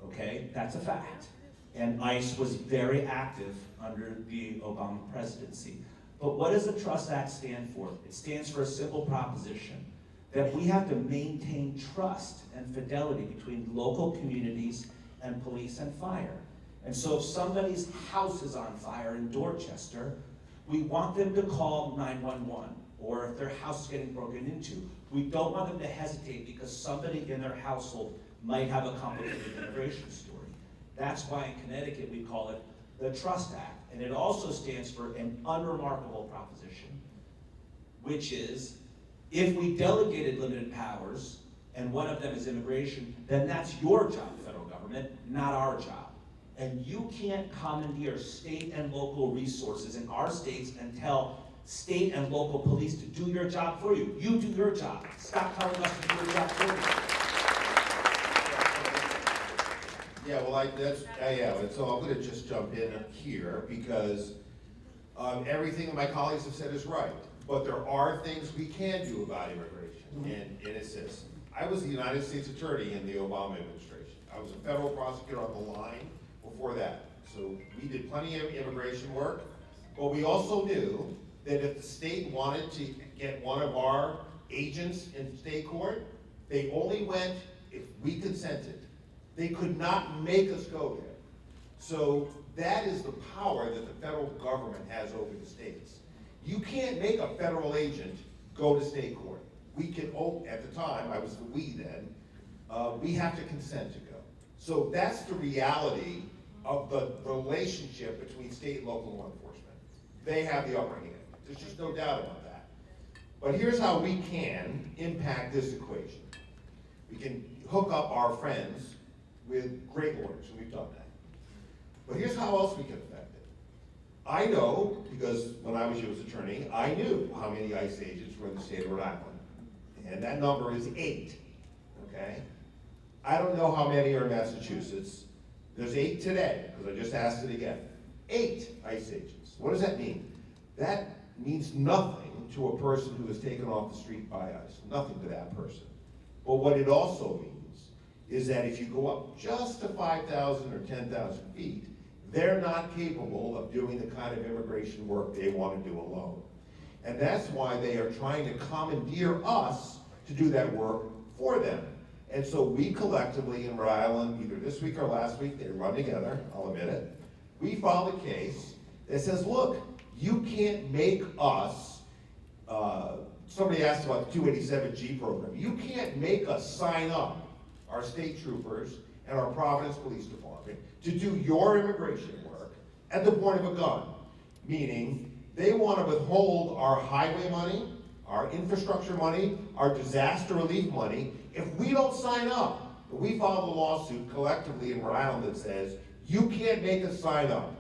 Okay, that's a fact. And ICE was very active under the Obama presidency. But what does the Trust Act stand for? It stands for a simple proposition, that we have to maintain trust and fidelity between local communities and police and fire. And so if somebody's house is on fire in Dorchester, we want them to call 911, or if their house is getting broken into, we don't want them to hesitate because somebody in their household might have a complicated immigration story. That's why in Connecticut we call it the Trust Act. And it also stands for an unremarkable proposition, which is, if we delegated limited powers, and one of them is immigration, then that's your job, federal government, not our job. And you can't commandeer state and local resources in our states and tell state and local police to do your job for you. You do your job. Stop telling us to do your job for you.
Yeah, well, so I'm going to just jump in here, because everything that my colleagues have said is right. But there are things we can do about immigration, and it's this. I was the United States Attorney in the Obama administration. I was a federal prosecutor on the line before that. So we did plenty of immigration work, but we also knew that if the state wanted to get one of our agents in state court, they only went if we consented. They could not make us go there. So that is the power that the federal government has over the states. You can't make a federal agent go to state court. We can, at the time, I was the we then, we have to consent to go. So that's the reality of the relationship between state and local law enforcement. They have the upper hand. There's just no doubt about that. But here's how we can impact this equation. We can hook up our friends with great lawyers, and we've done that. But here's how else we can affect it. I know, because when I was U.S. Attorney, I knew how many ICE agents were in the state of Rhode Island. And that number is 8, okay? I don't know how many are in Massachusetts. There's 8 today, because I just asked it again. 8 ICE agents. What does that mean? That means nothing to a person who is taken off the street by ICE. Nothing to that person. But what it also means is that if you go up just to 5,000 or 10,000 feet, they're not capable of doing the kind of immigration work they want to do alone. And that's why they are trying to commandeer us to do that work for them. And so we collectively in Rhode Island, either this week or last week, they run together, I'll admit it, we filed a case that says, look, you can't make us, somebody asked about the 287G program, you can't make us sign up our state troopers and our Providence Police Department to do your immigration work at the point of a gun. Meaning, they want to withhold our highway money, our infrastructure money, our disaster relief money, if we don't sign up. We filed a lawsuit collectively in Rhode Island that says, You can't make us sign up,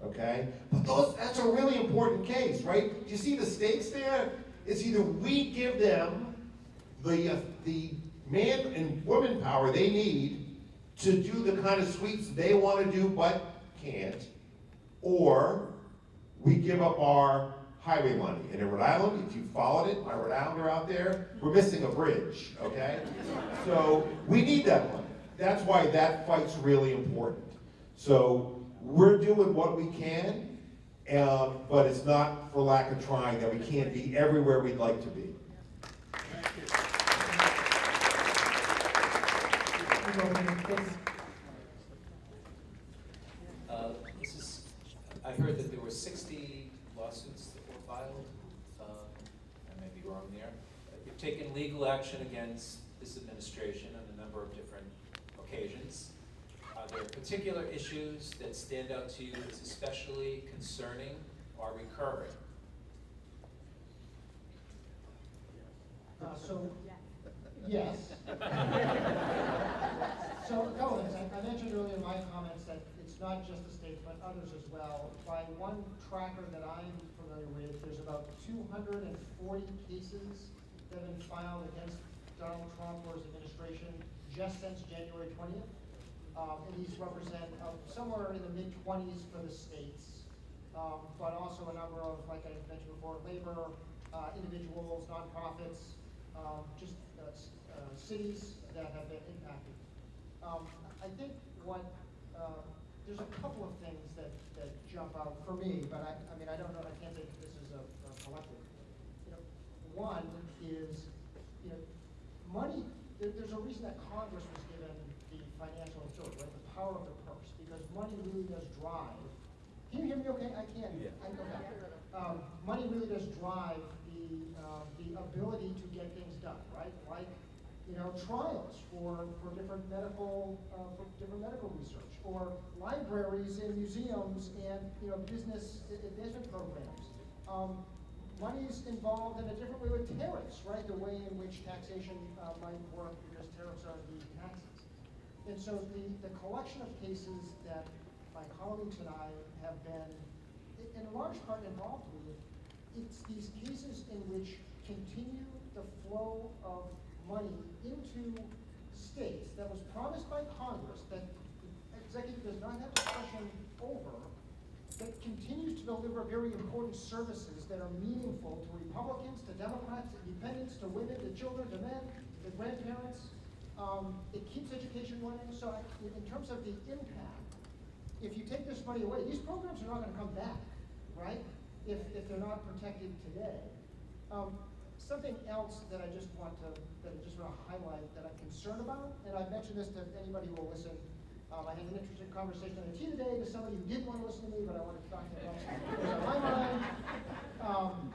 okay? But that's a really important case, right? Do you see the stakes there? It's either we give them the man and woman power they need to do the kind of sweeps they want to do but can't, or we give up our highway money. And in Rhode Island, if you followed it, my Rhode Islander out there, we're missing a bridge, okay? So we need that money. That's why that fight's really important. So we're doing what we can, but it's not for lack of trying that we can't be everywhere we'd like to be.
I heard that there were 60 lawsuits that were filed. I may be wrong there. You've taken legal action against this administration on a number of different occasions. Are there particular issues that stand out to you as especially concerning or recurring?
Yes. So, a couple things. I mentioned earlier in my comments that it's not just the states, but others as well. By one tracker that I'm familiar with, there's about 240 cases that have been filed against Donald Trump or his administration just since January 20th. And these represent somewhere in the mid-20s for the states, but also a number of, like I mentioned before, labor, individuals, nonprofits, just cities that have been impacted. I think there's a couple of things that jump out for me, but I mean, I don't know, I can't say this is a collective. One is, money, there's a reason that Congress was given the financial utility, right, the power of the purse, because money really does drive. Can you hear me okay? I can. Yeah. Okay. Money really does drive the ability to get things done, right? Like, trials for different medical research, or libraries and museums and business advancement programs. Money's involved in a different way with tariffs, right? The way in which taxation might work, because tariffs are the taxes. And so the collection of cases that my colleagues and I have been, in large part, involved with, it's these cases in which continue the flow of money into states that was promised by Congress, that the executive does not have discretion over, that continues to deliver very important services that are meaningful to Republicans, to Democrats, to independents, to women, to children, to men, to grandparents. It keeps education running. So in terms of the impact, if you take this money away, these programs are not going to come back, right? If they're not protected today. Something else that I just want to highlight that I'm concerned about, and I've mentioned this to anybody who will listen. I had an interesting conversation on the T today with somebody who didn't want to listen to me, but I wanted to talk to them about my mind.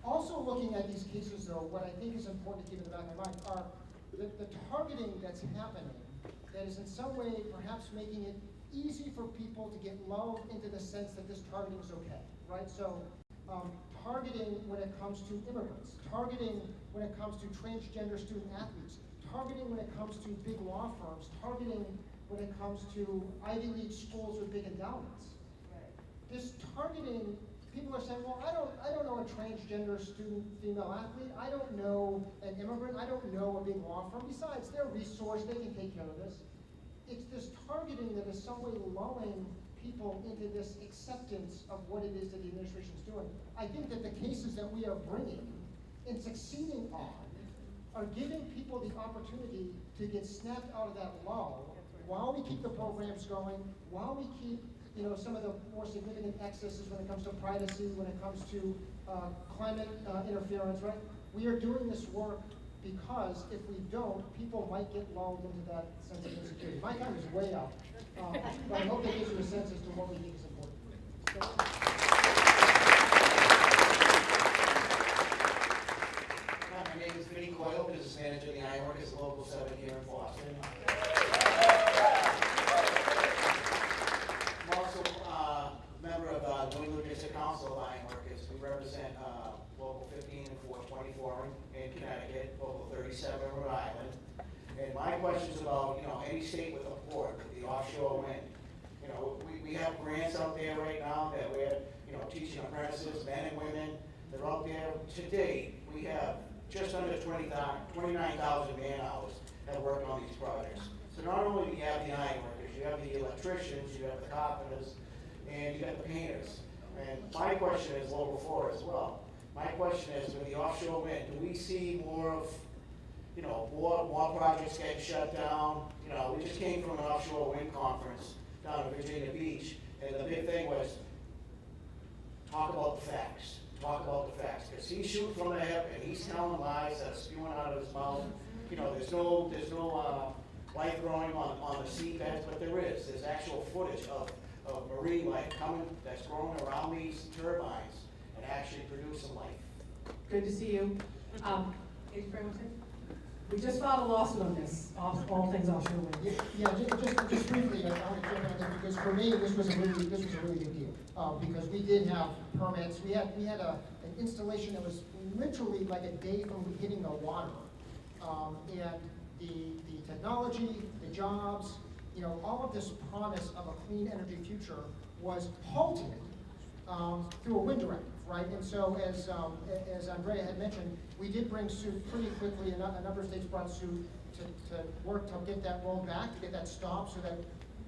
Also looking at these cases, though, what I think is important to keep in the back of my mind are the targeting that's happening that is in some way perhaps making it easy for people to get lulled into the sense that this targeting is okay, right? So targeting when it comes to immigrants, targeting when it comes to transgender student athletes, targeting when it comes to big law firms, targeting when it comes to Ivy League schools with big endowments. Right. This targeting, people are saying, well, I don't know a transgender student female athlete, I don't know an immigrant, I don't know a big law firm. Besides, they're a resource, they can take care of this. It's this targeting that is some way lulling people into this acceptance of what it is that the administration is doing. I think that the cases that we are bringing and succeeding on are giving people the opportunity to get snapped out of that lull while we keep the programs going, while we keep some of the more significant excesses when it comes to privacy, when it comes to climate interference, right? We are doing this work because if we don't, people might get lulled into that sense of insecurity. My time is way up, but I hope that gives you a sense as to what we think is important.
My name is Vinny Coyle, business manager of the Ironworkers Local 7 here in Boston. I'm also a member of the New England District Council of Ironworkers. We represent Local 15 and 424 in Connecticut, Local 37 in Rhode Island. And my question is about, any state with a port, the offshore wind. You know, we have grants out there right now that we're, you know, teaching apprentices, men and women. They're out there. To date, we have just under 29,000 man-hours that work on these projects. So not only do you have the iron workers, you have the electricians, you have the carpenters, and you got the painters. And my question is Local 4 as well. My question is, with the offshore wind, do we see more of, you know, more projects getting shut down? You know, we just came from an offshore wind conference down at Virginia Beach, and the big thing was talk about the facts. Talk about the facts, because he's shooting from the hip and he's telling lies that are spewing out of his mouth. You know, there's no life growing on the seabeds, but there is. There's actual footage of marine life coming that's growing around these turbines and actually producing life.
Good to see you. We just filed a lawsuit on this, all things offshore wind.
Yeah, just briefly, I want to jump on this because for me, this was a really big deal. Because we did have permits. We had an installation that was literally like a day from hitting the water. And the technology, the jobs, you know, all of this promise of a clean energy future was halted through a wind directive, right? And so as Andrea had mentioned, we did bring suit pretty quickly. A number of states brought suit to work to get that rolled back, to get that stopped so that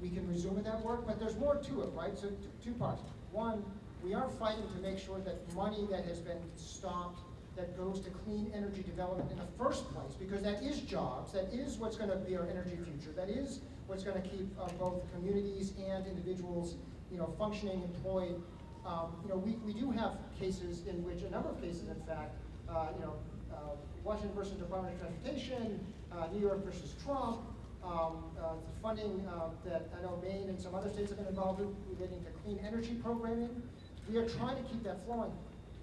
we can resume with that work. But there's more to it, right? So two parts. One, we are fighting to make sure that money that has been stopped that goes to clean energy development in the first place, because that is jobs, that is what's going to be our energy future, that is what's going to keep both communities and individuals, you know, functioning, employed. You know, we do have cases in which, a number of cases, in fact, you know, Washington versus Department of Transportation, New York versus Trump, the funding that I know Maine and some other states have been involved with relating to clean energy programming. We are trying to keep that flowing.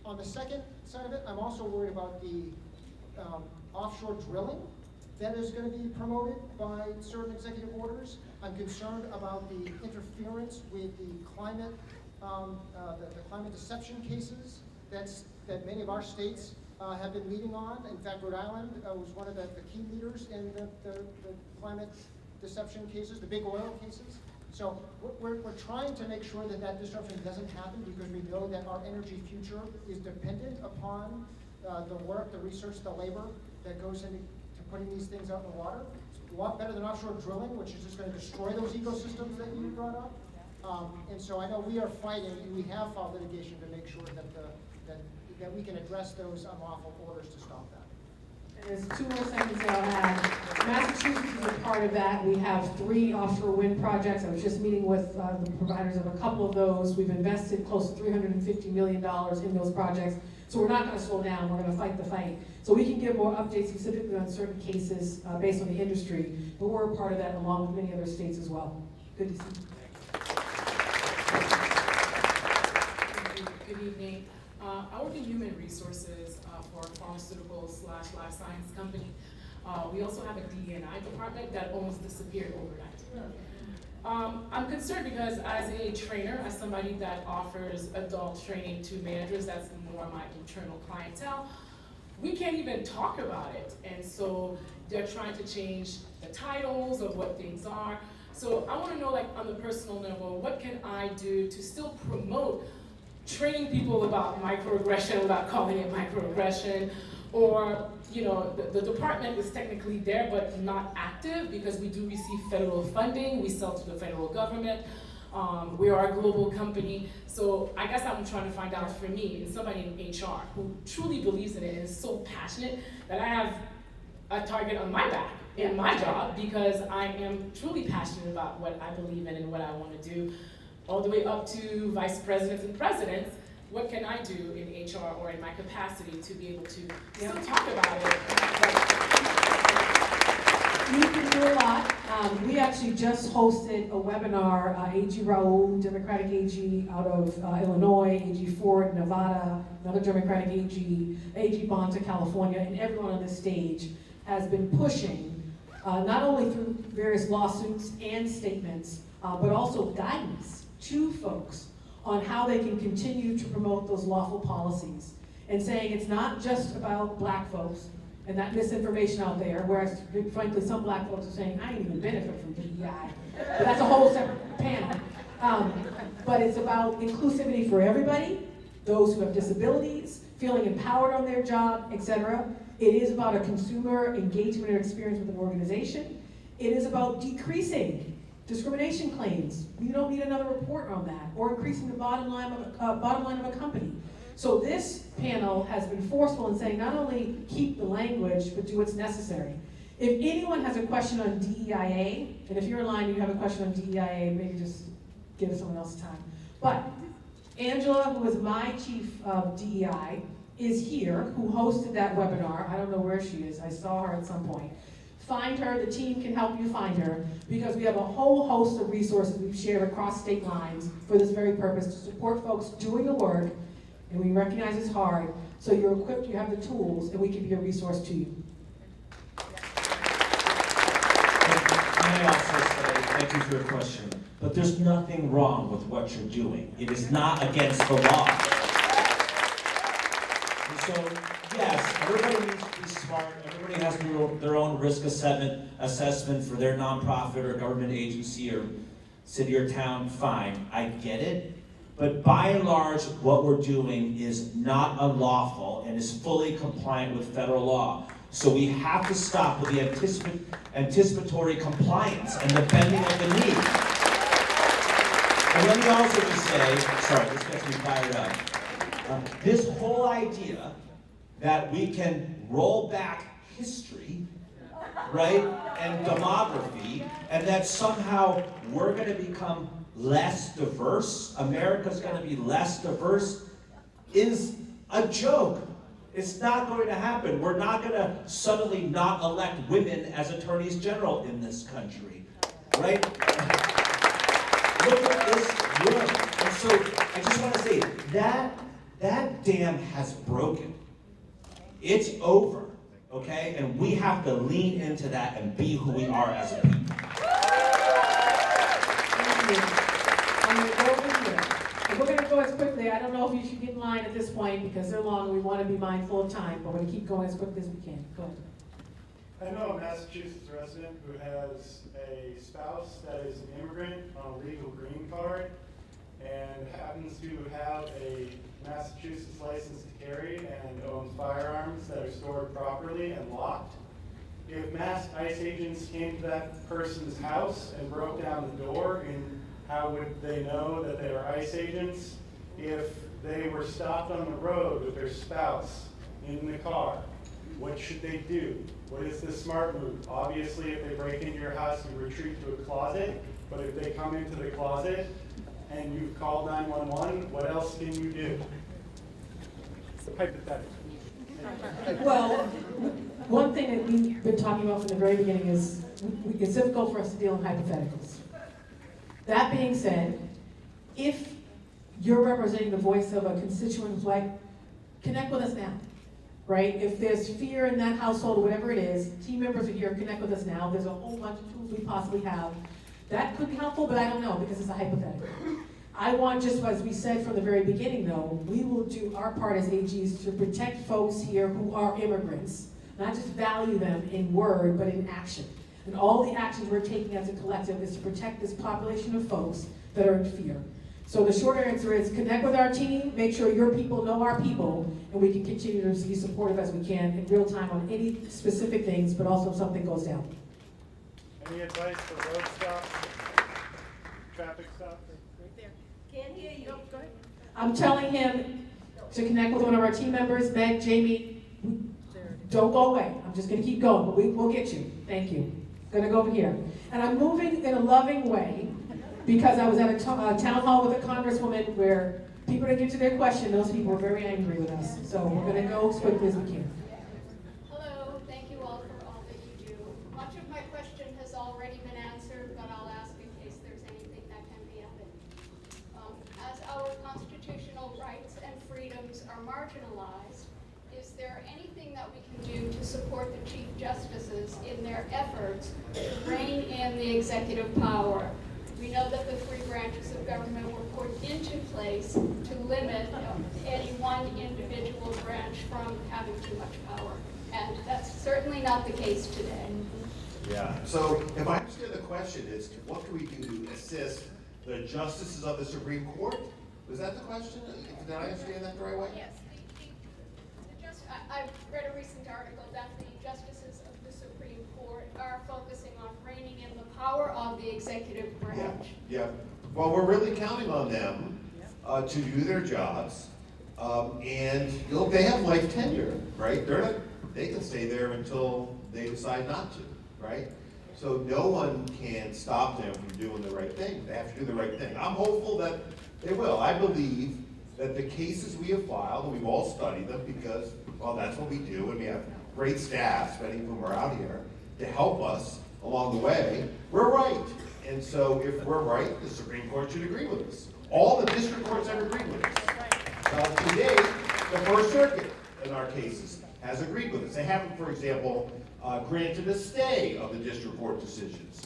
On the second side of it, I'm also worried about the offshore drilling that is going to be promoted by certain executive orders. I'm concerned about the interference with the climate, the climate deception cases that many of our states have been meeting on. In fact, Rhode Island was one of the key leaders in the climate deception cases, the big oil cases. So we're trying to make sure that that disruption doesn't happen, because we know that our energy future is dependent upon the work, the research, the labor that goes into putting these things out in the water. It's a lot better than offshore drilling, which is just going to destroy those ecosystems that you brought up. And so I know we are fighting, and we have filed litigation to make sure that we can address those unlawful orders to stop that.
There's 2 more seconds that I'll add. Massachusetts is a part of that. We have 3 offshore wind projects. I was just meeting with the providers of a couple of those. We've invested close to $350 million in those projects. So we're not going to slow down. We're going to fight the fight. So we can give more updates specifically on certain cases based on the industry. But we're a part of that along with many other states as well. Good to see you.
Good evening. I work in human resources for a pharmaceutical/life science company. We also have a DE&I department that almost disappeared overnight. I'm concerned because as a trainer, as somebody that offers adult training to managers, that's more my internal clientele, we can't even talk about it. And so they're trying to change the titles of what things are. So I want to know, like, on the personal level, what can I do to still promote training people about microaggression without calling it microaggression? Or, you know, the department is technically there but not active because we do receive federal funding, we sell to the federal government, we are a global company. So I guess I'm trying to find out for me, and somebody in HR who truly believes in it and is so passionate that I have a target on my back in my job, because I am truly passionate about what I believe in and what I want to do, all the way up to vice presidents and presidents. What can I do in HR or in my capacity to be able to still talk about it?
You can do a lot. We actually just hosted a webinar, AG Raul, Democratic AG out of Illinois, AG Ford, Nevada, another Democratic AG, AG Bonta, California, and everyone on this stage has been pushing, not only through various lawsuits and statements, but also guidance to folks on how they can continue to promote those lawful policies, and saying it's not just about black folks and that misinformation out there, whereas frankly some black folks are saying, I didn't even benefit from DEI. But that's a whole separate panel. But it's about inclusivity for everybody, those who have disabilities, feeling empowered on their job, etc. It is about a consumer engagement and experience with an organization. It is about decreasing discrimination claims. We don't need another report on that, or increasing the bottom line of a company. So this panel has been forceful in saying not only keep the language, but do what's necessary. If anyone has a question on DEIA, and if you're in line and you have a question on DEIA, maybe just give someone else time. But Angela, who is my chief of DEI, is here, who hosted that webinar. I don't know where she is. I saw her at some point. Find her, the team can help you find her, because we have a whole host of resources we've shared across state lines for this very purpose, to support folks doing the work, and we recognize it's hard, so you're equipped, you have the tools, and we can be a resource to you.
Can I also say, thank you for your question, but there's nothing wrong with what you're doing. It is not against the law. And so, yes, everybody needs to be smart. Everybody has their own risk assessment for their nonprofit or government agency or city or town. Fine, I get it. But by and large, what we're doing is not unlawful and is fully compliant with federal law. So we have to stop with the anticipatory compliance and the bending of the knee. And let me also just say, sorry, this gets me fired up. This whole idea that we can roll back history, right, and demography, and that somehow we're going to become less diverse, America's going to be less diverse, is a joke. It's not going to happen. We're not going to suddenly not elect women as attorneys general in this country, right? Look at this room. And so I just want to say, that dam has broken. It's over, okay? And we have to lean into that and be who we are as a people.
I'm going to go over here. And we're going to go as quickly. I don't know if you should get in line at this point because they're long and we want to be mindful of time, but we're going to keep going as quickly as we can. Go ahead.
I know a Massachusetts resident who has a spouse that is an immigrant on a legal green card and happens to have a Massachusetts license to carry and owns firearms that are stored properly and locked. If mass ICE agents came to that person's house and broke down the door, how would they know that they were ICE agents? If they were stopped on the road with their spouse in the car, what should they do? What is the smart move? Obviously, if they break into your house, you retreat to a closet. But if they come into the closet and you've called 911, what else can you do? Hypothetically.
Well, one thing that we've been talking about from the very beginning is it's difficult for us to deal in hypotheticals. That being said, if you're representing the voice of a constituent who's like, connect with us now, right? If there's fear in that household, whatever it is, team members are here, connect with us now. There's a whole bunch of tools we possibly have. That could be helpful, but I don't know because it's a hypothetical. I want, just as we said from the very beginning though, we will do our part as AGs to protect folks here who are immigrants, not just value them in word, but in action. And all the actions we're taking as a collective is to protect this population of folks that are in fear. So the short answer is connect with our team, make sure your people know our people, and we can continue to be supportive as we can in real time on any specific things, but also if something goes down.
Any advice for road stops, traffic stops?
Right there. Can't hear you. Go ahead.
I'm telling him to connect with one of our team members, Meg, Jamie. Don't go away. I'm just going to keep going, but we'll get you. Thank you. Going to go over here. And I'm moving in a loving way because I was at a town hall with a congresswoman where people didn't get to their question. Those people were very angry with us. So we're going to go as quickly as we can.
Hello. Thank you all for all that you do. Much of my question has already been answered, but I'll ask in case there's anything that can be added. As our constitutional rights and freedoms are marginalized, is there anything that we can do to support the Chief Justices in their efforts to rein in the executive power? We know that the three branches of government were put into place to limit any one individual branch from having too much power. And that's certainly not the case today.
Yeah, so if I understand the question, it's what can we do to assist the justices of the Supreme Court? Was that the question? Did I understand that the right way?
Yes, I've read a recent article that the justices of the Supreme Court are focusing on reining in the power of the executive branch.
Yeah. Well, we're really counting on them to do their jobs. And look, they have life tenure, right? They can stay there until they decide not to, right? So no one can stop them from doing the right thing. They have to do the right thing. I'm hopeful that they will. I believe that the cases we have filed, and we've all studied them because, well, that's what we do, and we have great staffs, many of whom are out here, to help us along the way, we're right. And so if we're right, the Supreme Court should agree with us. All the district courts have agreed with us. Today, the First Circuit, in our cases, has agreed with us. They haven't, for example, granted a stay of the district court decisions.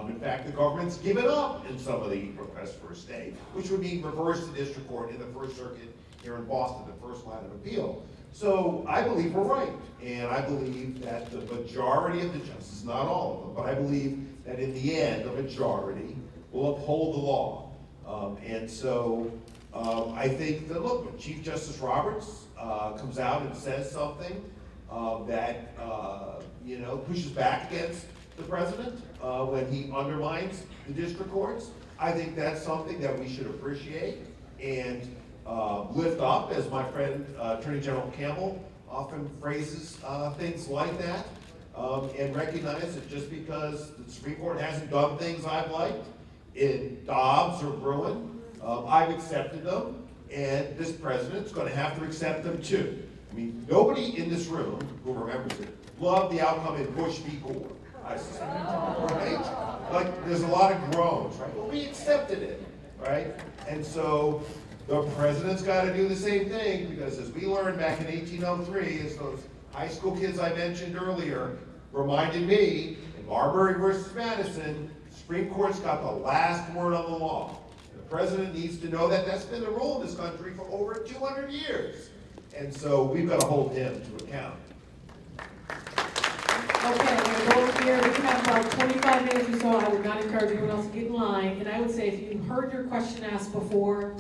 In fact, the government's given up in some of the requests for a stay, which would mean reverse the district court in the First Circuit here in Boston, the first line of appeal. So I believe we're right, and I believe that the majority of the justices, not all of them, but I believe that in the end, the majority will uphold the law. And so I think that, look, when Chief Justice Roberts comes out and says something that pushes back against the president when he undermines the district courts, I think that's something that we should appreciate and lift up, as my friend Attorney General Campbell often phrases things like that, and recognize that just because the Supreme Court hasn't done things I've liked in Dobbs or Bruin, I've accepted them, and this president's going to have to accept them too. I mean, nobody in this room who remembers it loved the outcome in Bush v. Gore, I suspect, right? Like, there's a lot of groans, right? Well, we accepted it, right? And so the president's got to do the same thing, because as we learned back in 1803, as those high school kids I mentioned earlier reminded me, in Marbury versus Madison, the Supreme Court's got the last word on the law. The president needs to know that that's been the rule in this country for over 200 years. And so we've got to hold him to account.
Okay, I'm going to go over here. We have about 25 minutes or so. I would not encourage anyone else to get in line. And I would say, if you heard your question asked before,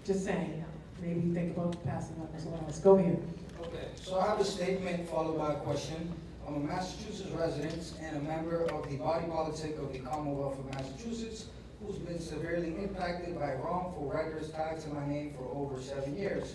just saying, maybe think about passing up or someone else. Go here.
Okay, so I have a statement followed by a question. I'm a Massachusetts resident and a member of the body politic of the Commonwealth of Massachusetts, who's been severely impacted by wrongful records tied to my name for over 7 years.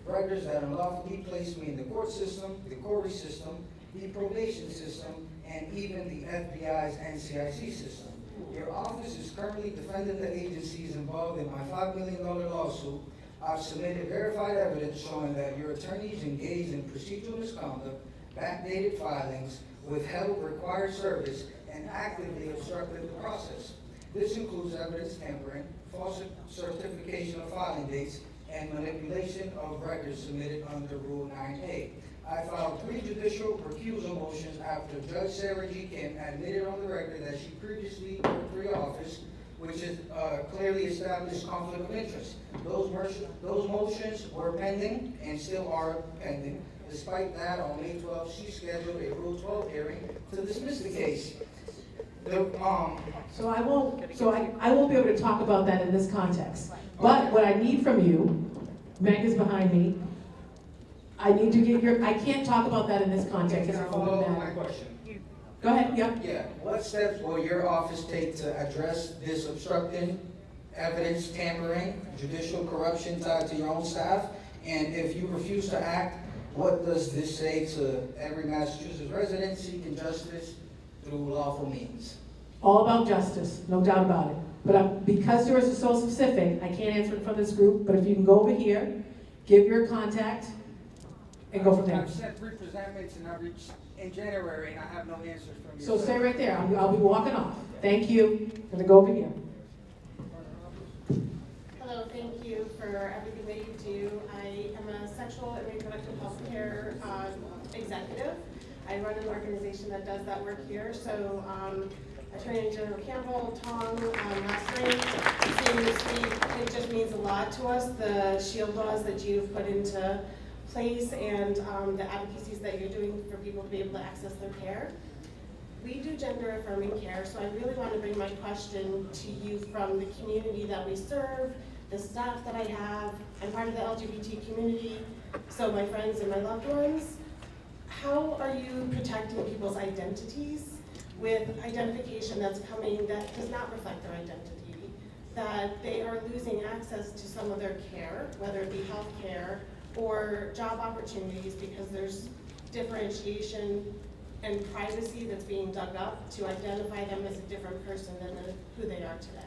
Records that unlawfully placed me in the court system, the Corey system, the probation system, and even the FBI's NCIC system. Your office is currently defending the agencies involved in my $5 million lawsuit. I've submitted verified evidence showing that your attorneys engaged in procedural misconduct, backdated filings, withheld required service, and actively obstructed the process. This includes evidence tampering, false certification of filing dates, and manipulation of records submitted under Rule 9A. I filed 3 judicial recusal motions after Judge Sarah G. Kim admitted on the record that she previously worked for your office, which is clearly established conflict of interest. Those motions were pending and still are pending. Despite that, on May 12th, she scheduled a Rule 12 hearing to dismiss the case.
So I won't be able to talk about that in this context. But what I need from you, Meg is behind me, I need to get I can't talk about that in this context.
Can I follow up my question?
Go ahead, yep.
Yeah, what steps will your office take to address this obstructing, evidence tampering, judicial corruption tied to your own staff? And if you refuse to act, what does this say to every Massachusetts resident seeking justice through lawful means?
All about justice, no doubt about it. But because yours is so specific, I can't answer it from this group, but if you can go over here, give your contact, and go from there.
I've sent 3 presentments and I've reached in January and I have no answers from you.
So stay right there, I'll be walking off. Thank you. I'm gonna go over here.
Hello, thank you for everything that you do. I am a sexual and reproductive health care executive. I run an organization that does that work here. So Attorney General Campbell, Tong, last night, seeing you speak, it just means a lot to us. The SHIELD laws that you've put into place and the advocacies that you're doing for people to be able to access their care. we do gender affirming care, so I really want to bring my question to you from the community that we serve, the staff that I have. I'm part of the LGBT community, so my friends and my loved ones. How are you protecting people's identities with identification that's coming that does not reflect their identity, that they are losing access to some of their care, whether it be health care or job opportunities, because there's differentiation and privacy that's being dug up to identify them as a different person than who they are today?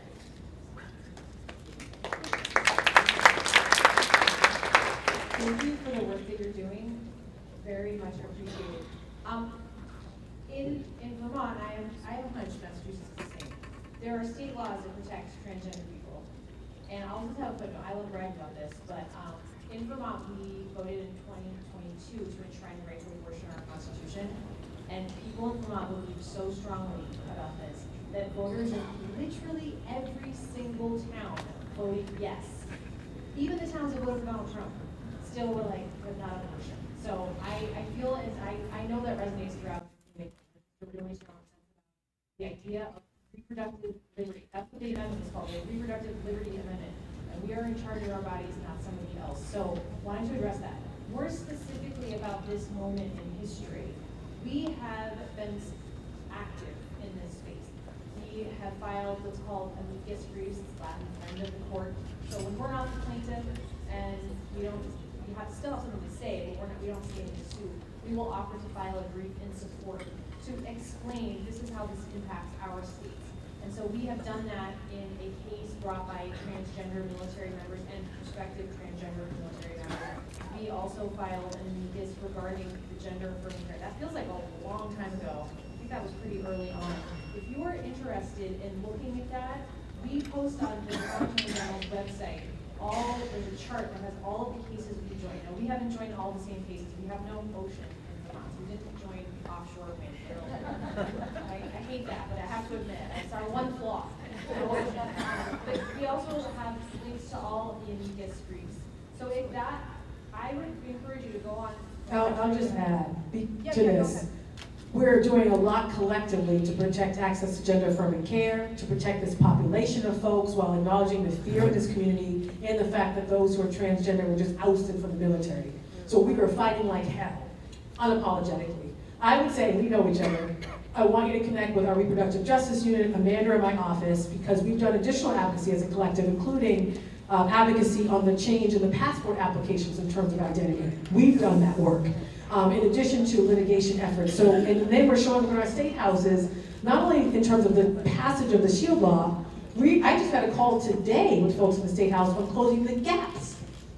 Thank you for the work that you're doing. Very much appreciated. In Vermont, I have a hunch Massachusetts is the same. There are state laws that protect transgender people. And I'll just have a footnote. I love bragging about this, but in Vermont, we voted in 2022 to enshrine the right to abortion in our Constitution. And people in Vermont believe so strongly about this that voters in literally every single town voted yes. Even the towns that voted for Donald Trump still were like, but not abortion. So I feel, and I know that resonates throughout the really strong sense about the idea of reproductive liberty. That's what the amendment is called, the Reproductive Liberty Amendment. And we are in charge of our bodies, not somebody else. So wanted to address that. More specifically about this moment in history, we have been active in this space. We have filed what's called amicus briefs, it's Latin, friend of the court. So when we're not the plaintiff and we still have something to say, but we don't say anything to sue, we will offer to file a brief in support to explain this is how this impacts our states. And so we have done that in a case brought by transgender military members and prospective transgender military members. We also filed an amicus regarding the gender affirming care. That feels like a long time ago. I think that was pretty early on. If you are interested in looking at that, we post on the Attorney General's website there's a chart that has all of the cases we joined. Now, we haven't joined all the same cases. We have no ocean in Vermont. We didn't join offshore wind. I hate that, but I have to admit, it's our one flaw. But we also have links to all of the amicus briefs. So if that, I would encourage you to go on.
I'll just add
Yeah,
to
go
this.
ahead.
We're doing a lot collectively to protect access to gender affirming care, to protect this population of folks while acknowledging the fear of this community and the fact that those who are transgender were just ousted from the military. So we are fighting like hell, unapologetically. I would say we know each other. I want you to connect with our reproductive justice unit, Amanda in my office, because we've done additional advocacy as a collective, including advocacy on the change in the passport applications in terms of identity. We've done that work. In addition to litigation efforts. So, and then we're showing in our state houses, not only in terms of the passage of the SHIELD law, I just got a call today with folks in the state house on closing the gaps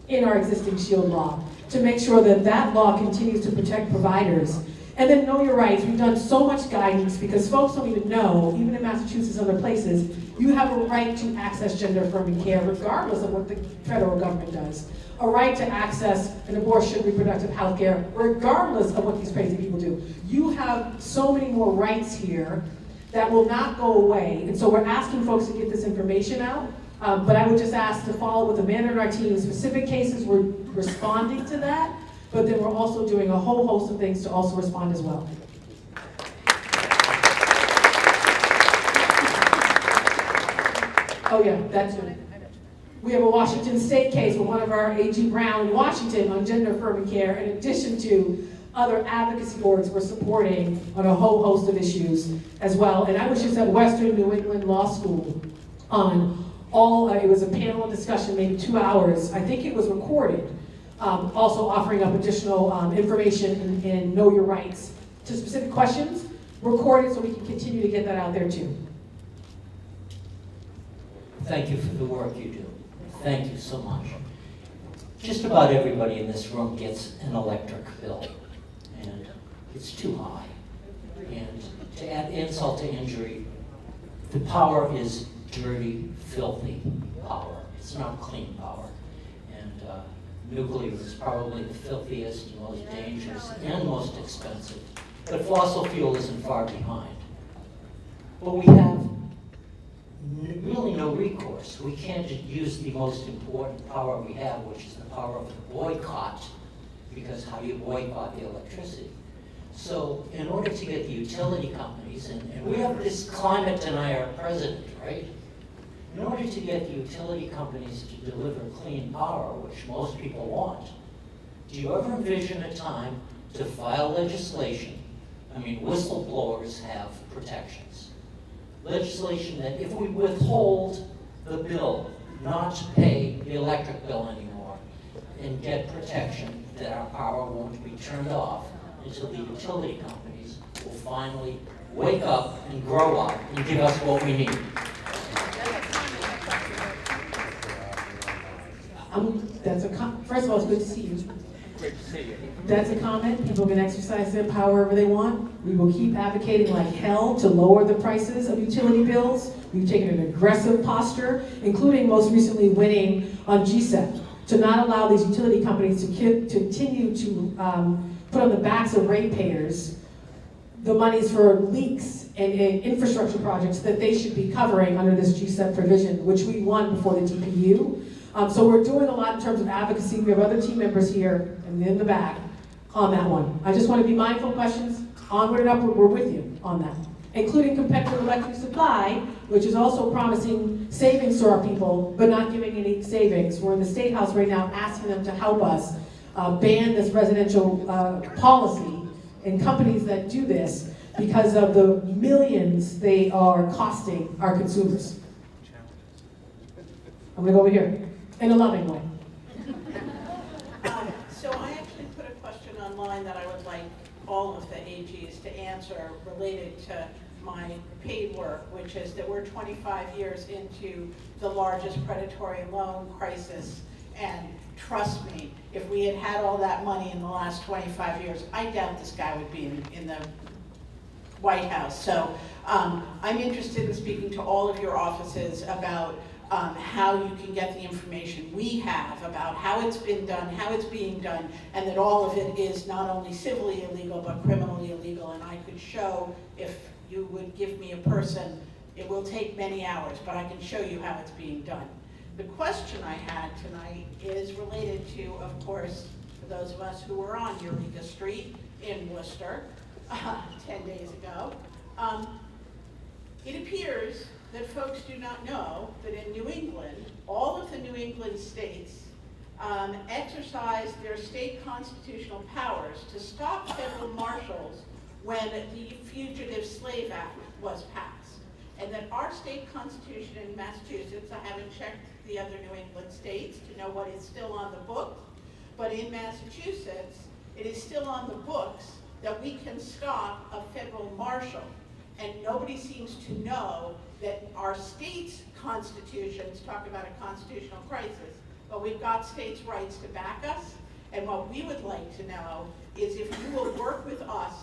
in our existing SHIELD law to make sure that that law continues to protect providers. And then know your rights. We've done so much guidance because folks don't even know, even in Massachusetts and other places, you have a right to access gender affirming care regardless of what the federal government does. A right to access an abortion, reproductive health care, regardless of what these crazy people do. You have so many more rights here that will not go away. And so we're asking folks to get this information out. But I would just ask to follow with Amanda and our team. Specific cases, we're responding to that. But then we're also doing a whole host of things to also respond as well. Oh yeah, that too. We have a Washington State case with one of our AG Brown in Washington on gender affirming care, in addition to other advocacy boards we're supporting on a whole host of issues as well. And I was just at Western New England Law School on it was a panel discussion, maybe 2 hours. I think it was recorded. Also offering up additional information and know your rights to specific questions, recorded so we can continue to get that out there too.
Thank you for the work you do. Thank you so much. Just about everybody in this room gets an electric bill, and it's too high. And to add insult to injury, the power is dirty, filthy power. It's not clean power. And nuclear is probably the filthiest, most dangerous, and most expensive. But fossil fuel isn't far behind. But we have really no recourse. We can't use the most important power we have, which is the power of the boycott, because how do you boycott the electricity? So in order to get the utility companies, and we have this climate denier president, right? In order to get the utility companies to deliver clean power, which most people want, do you ever envision a time to file legislation? I mean, whistleblowers have protections. Legislation that if we withhold the bill, not to pay the electric bill anymore, and get protection that our power won't be turned off until the utility companies will finally wake up and grow up and give us what we need.
First of all, it's good to see you.
Great to see you.
That's a comment. People can exercise their power wherever they want. We will keep advocating like hell to lower the prices of utility bills. We've taken an aggressive posture, including most recently winning on GSEP, to not allow these utility companies to continue to put on the backs of ratepayers the monies for leaks and infrastructure projects that they should be covering under this GSEP provision, which we won before the DPU. So we're doing a lot in terms of advocacy. We have other team members here and in the back on that one. I just want to be mindful of questions. Onward and upward, we're with you on that. Including competitive electric supply, which is also promising savings to our people, but not giving any savings. We're in the State House right now asking them to help us ban this residential policy and companies that do this because of the millions they are costing our consumers. I'm going to go over here in a loving way.
So I actually put a question online that I would like all of the AGs to answer related to my paid work, which is that we're 25 years into the largest predatory loan crisis. And trust me, if we had had all that money in the last 25 years, I doubt this guy would be in the White House. So I'm interested in speaking to all of your offices about how you can get the information we have about how it's been done, how it's being done, and that all of it is not only civilly illegal, but criminally illegal. And I could show, if you would give me a person, it will take many hours, but I can show you how it's being done. The question I had tonight is related to, of course, for those of us who were on Eureka Street in Worcester 10 days ago. It appears that folks do not know that in New England, all of the New England states exercised their state constitutional powers to stop federal marshals when the Fugitive Slave Act was passed. And that our state constitution in Massachusetts, I haven't checked the other New England states to know what is still on the books, but in Massachusetts, it is still on the books that we can stop a federal marshal. And nobody seems to know that our state's constitutions talk about a constitutional crisis, but we've got states' rights to back us. And what we would like to know is if you will work with us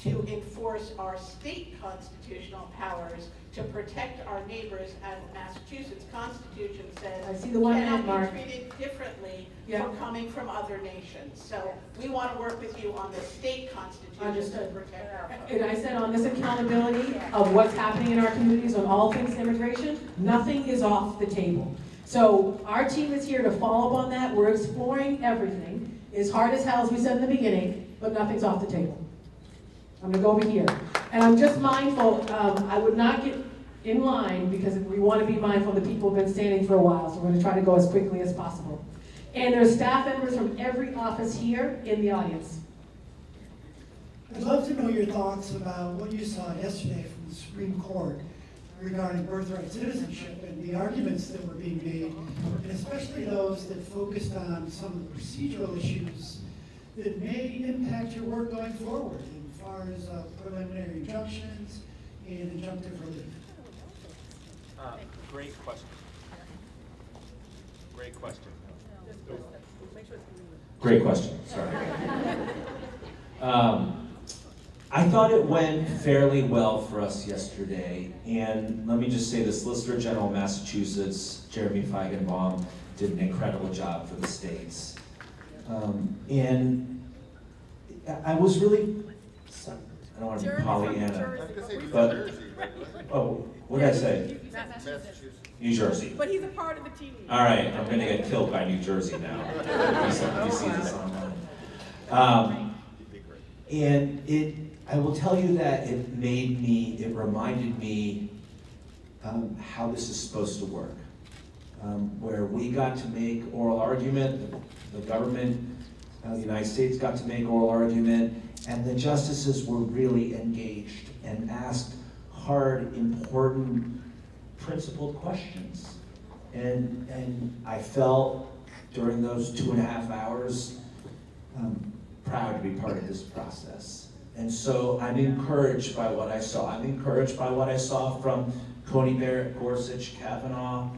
to enforce our state constitutional powers to protect our neighbors, as Massachusetts Constitution says,
I see the 1 minute mark.
Cannot be treated differently for coming from other nations. So we want to work with you on the state constitution
Understood.
to protect our folks.
And I said on this accountability of what's happening in our communities on all things immigration, nothing is off the table. So our team is here to follow up on that. We're exploring everything. It's hard as hell, as we said in the beginning, but nothing's off the table. I'm going to go over here. And I'm just mindful, I would not get in line because we want to be mindful of the people who have been standing for a while, so we're going to try to go as quickly as possible. And there's staff members from every office here in the audience.
I'd love to know your thoughts about what you saw yesterday from the Supreme Court regarding birthright citizenship and the arguments that were being made, and especially those that focused on some of the procedural issues that may impact your work going forward as far as preliminary injunctions and injunctive relief.
Great question. Great question.
Great question, sorry. I thought it went fairly well for us yesterday, and let me just say this, Solicitor General of Massachusetts, Jeremy Feigenbaum, did an incredible job for the states. And I was really, I don't want to be Pollyanna, but, oh, what did I say?
Massachusetts.
New Jersey.
But he's a part of the team.
All right, I'm gonna get killed by New Jersey now. If you see this online. And I will tell you that it reminded me how this is supposed to work. Where we got to make oral argument, the government, the United States got to make oral argument, and the justices were really engaged and asked hard, important, principled questions. And I felt during those 2.5 hours proud to be part of this process. And so I'm encouraged by what I saw. I'm encouraged by what I saw from Coney Barrett, Gorsuch, Kavanaugh.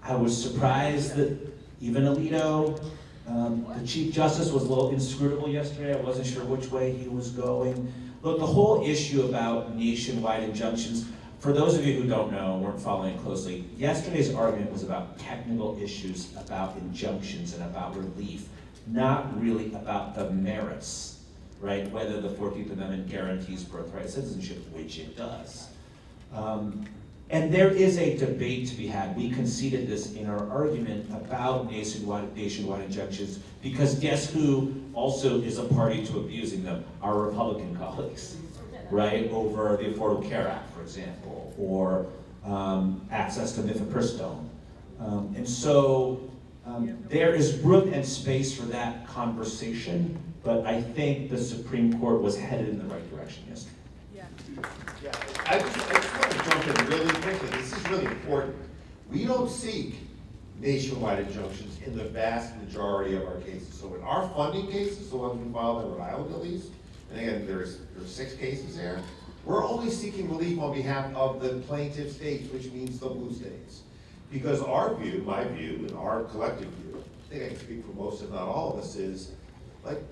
I was surprised that even Alito, the Chief Justice, was a little inscrutable yesterday. I wasn't sure which way he was going. Look, the whole issue about nationwide injunctions, for those of you who don't know, weren't following closely, yesterday's argument was about technical issues, about injunctions and about relief, not really about the merits, right? Whether the 14th Amendment guarantees birthright citizenship, which it does. And there is a debate to be had. We conceded this in our argument about nationwide injunctions, because guess who also is a party to abusing them? Our Republican colleagues, right? Over the Affordable Care Act, for example, or access to mifepristone. And so there is room and space for that conversation, but I think the Supreme Court was headed in the right direction yesterday.
Yeah, I just want to jump in really quickly. This is really important. We don't seek nationwide injunctions in the vast majority of our cases. So in our funding cases, the ones we filed in Rhode Island at least, and again, there's 6 cases there, we're only seeking relief on behalf of the plaintiff states, which means the blue states. Because our view, my view, and our collective view, I think I can speak for most, if not all of us, is like,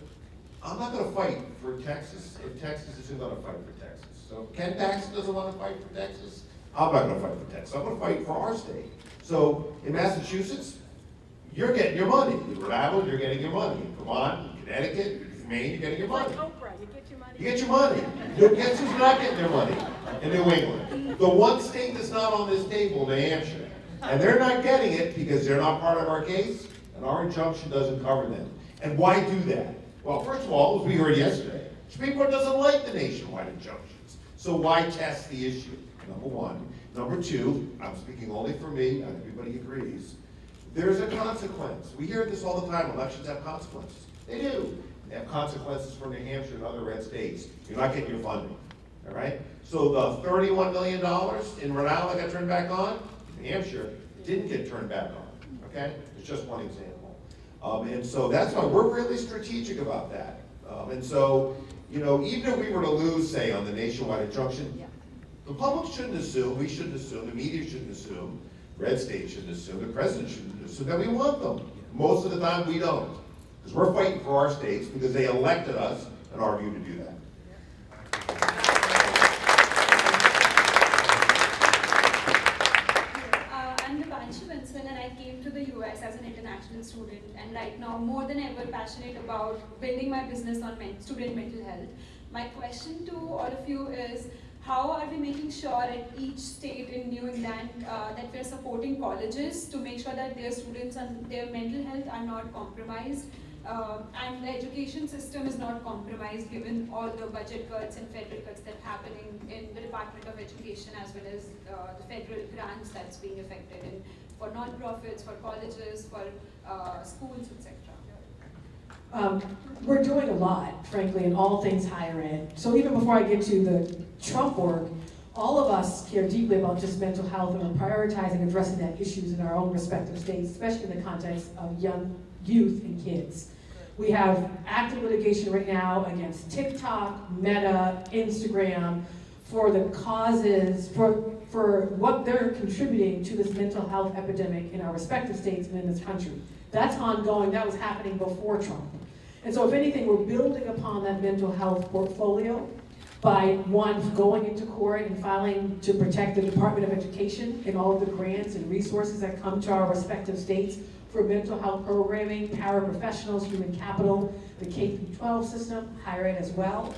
I'm not gonna fight for Texas if Texas isn't gonna fight for Texas. So if Ken Paxton doesn't want to fight for Texas, I'm not going to fight for Texas. I'm going to fight for our state. So in Massachusetts, you're getting your money. In Rhode Island, you're getting your money. In Vermont, in Connecticut, in Maine, you're getting your money.
Like Oprah, you get your money.
You get your money. Guess who's not getting their money? In New England. The one state that's not on this table, New Hampshire. And they're not getting it because they're not part of our case, and our injunction doesn't cover them. And why do that? Well, first of all, as we heard yesterday, the Supreme Court doesn't like the nationwide injunction. So why test the issue? Number one. Number two, I'm speaking only for me, and everybody agrees, there's a consequence. We hear this all the time, elections have consequences. They do. They have consequences for New Hampshire and other red states. You're not getting your funding, all right? So the $31 million in Rhode Island that got turned back on, New Hampshire didn't get turned back on, okay? It's just one example. And so that's why we're really strategic about that. And so, you know, even if we were to lose, say, on the nationwide injunction, the public shouldn't assume, we shouldn't assume, the media shouldn't assume, red states shouldn't assume, the president shouldn't assume that we want them. Most of the time we don't. Because we're fighting for our states because they elected us, in our view, to do that.
I'm Dipanshu Vincent, and I came to the US as an international student, and right now more than ever passionate about building my business on student mental health. My question to all of you is, how are we making sure at each state in New England that we're supporting colleges to make sure that their students and their mental health are not compromised, and the education system is not compromised given all the budget cuts and federal cuts that are happening in the Department of Education, as well as the federal grants that's being affected in, for non-profits, for colleges, for schools, etc.
We're doing a lot, frankly, in all things higher ed. So even before I get to the Trump work, all of us care deeply about just mental health, and are prioritizing addressing that issues in our own respective states, especially in the context of young youth and kids. We have active litigation right now against TikTok, Meta, Instagram, for the causes, for what they're contributing to this mental health epidemic in our respective states and in this country. That's ongoing. That was happening before Trump. And so if anything, we're building upon that mental health portfolio by, one, going into court and filing to protect the Department of Education and all of the grants and resources that come to our respective states for mental health programming, paraprofessionals, human capital, the K-12 system, higher ed as well.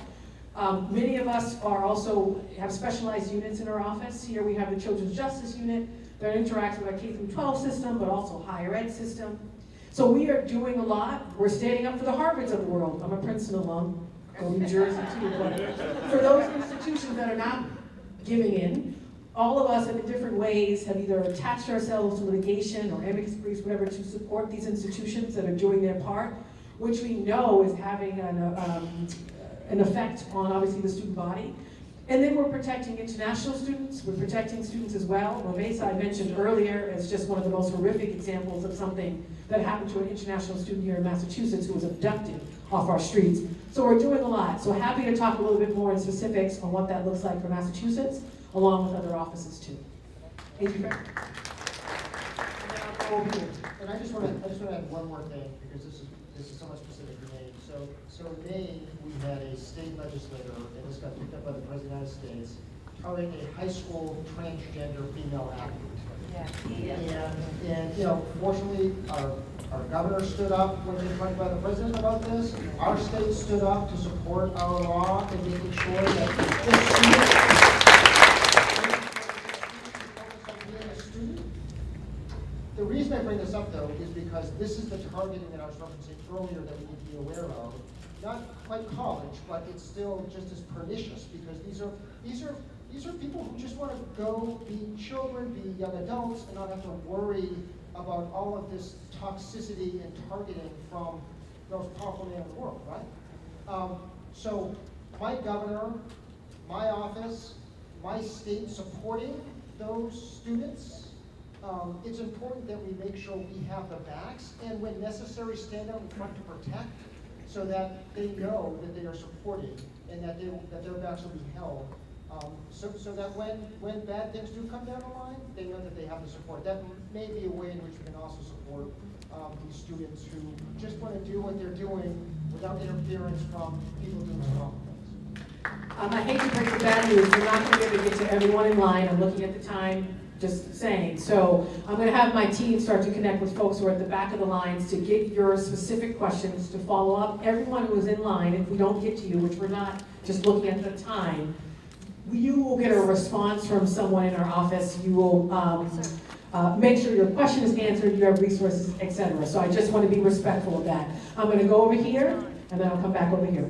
Many of us are also have specialized units in our office. Here we have the Children's Justice Unit that interacts with our K-12 system, but also higher ed system. So we are doing a lot. We're standing up for the Harvards of the world. I'm a Princeton alum. go New Jersey too, but for those institutions that are not giving in, all of us in different ways have either attached ourselves to litigation or amicus briefs, whatever, to support these institutions that are doing their part, which we know is having an effect on obviously the student body. And then we're protecting international students, we're protecting students as well. Romesa, I mentioned earlier, is just one of the most horrific examples of something that happened to an international student here in Massachusetts who was abducted off our streets. So we're doing a lot. So happy to talk a little bit more in specifics on what that looks like for Massachusetts, along with other offices too. Thank you.
And I just want to add one more thing, because this is so much specific to Maine. So in Maine, we had a state legislator, and this got picked up by the President of the United States, targeting a high school transgender female athlete. And you know, fortunately, our governor stood up when he was talking by the president about this. Our state stood up to support our law and making sure that the reason I bring this up, though, is because this is the targeting that I was referencing earlier that we need to be aware of. Not quite college, but it's still just as pernicious, because these are people who just want to go be children, be young adults, and not have to worry about all of this toxicity and targeting from the most powerful man in the world, right? So my governor, my office, my state supporting those students. It's important that we make sure we have the backs, and when necessary, stand out in front to protect, so that they know that they are supported and that their backs will be held. So that when bad things do come down the line, they know that they have the support. That may be a way in which we can also support these students who just want to do what they're doing without interference from people doing wrong things.
I hate to break the bad news, we're not going to be able to get to everyone in line. I'm looking at the time, just saying. So I'm going to have my team start to connect with folks who are at the back of the lines to get your specific questions, to follow up. Everyone who is in line, if we don't get to you, which we're not just looking at the time, you will get a response from someone in our office. You will make sure your question is answered, you have resources, etc. So I just want to be respectful of that. I'm going to go over here, and then I'll come back over here.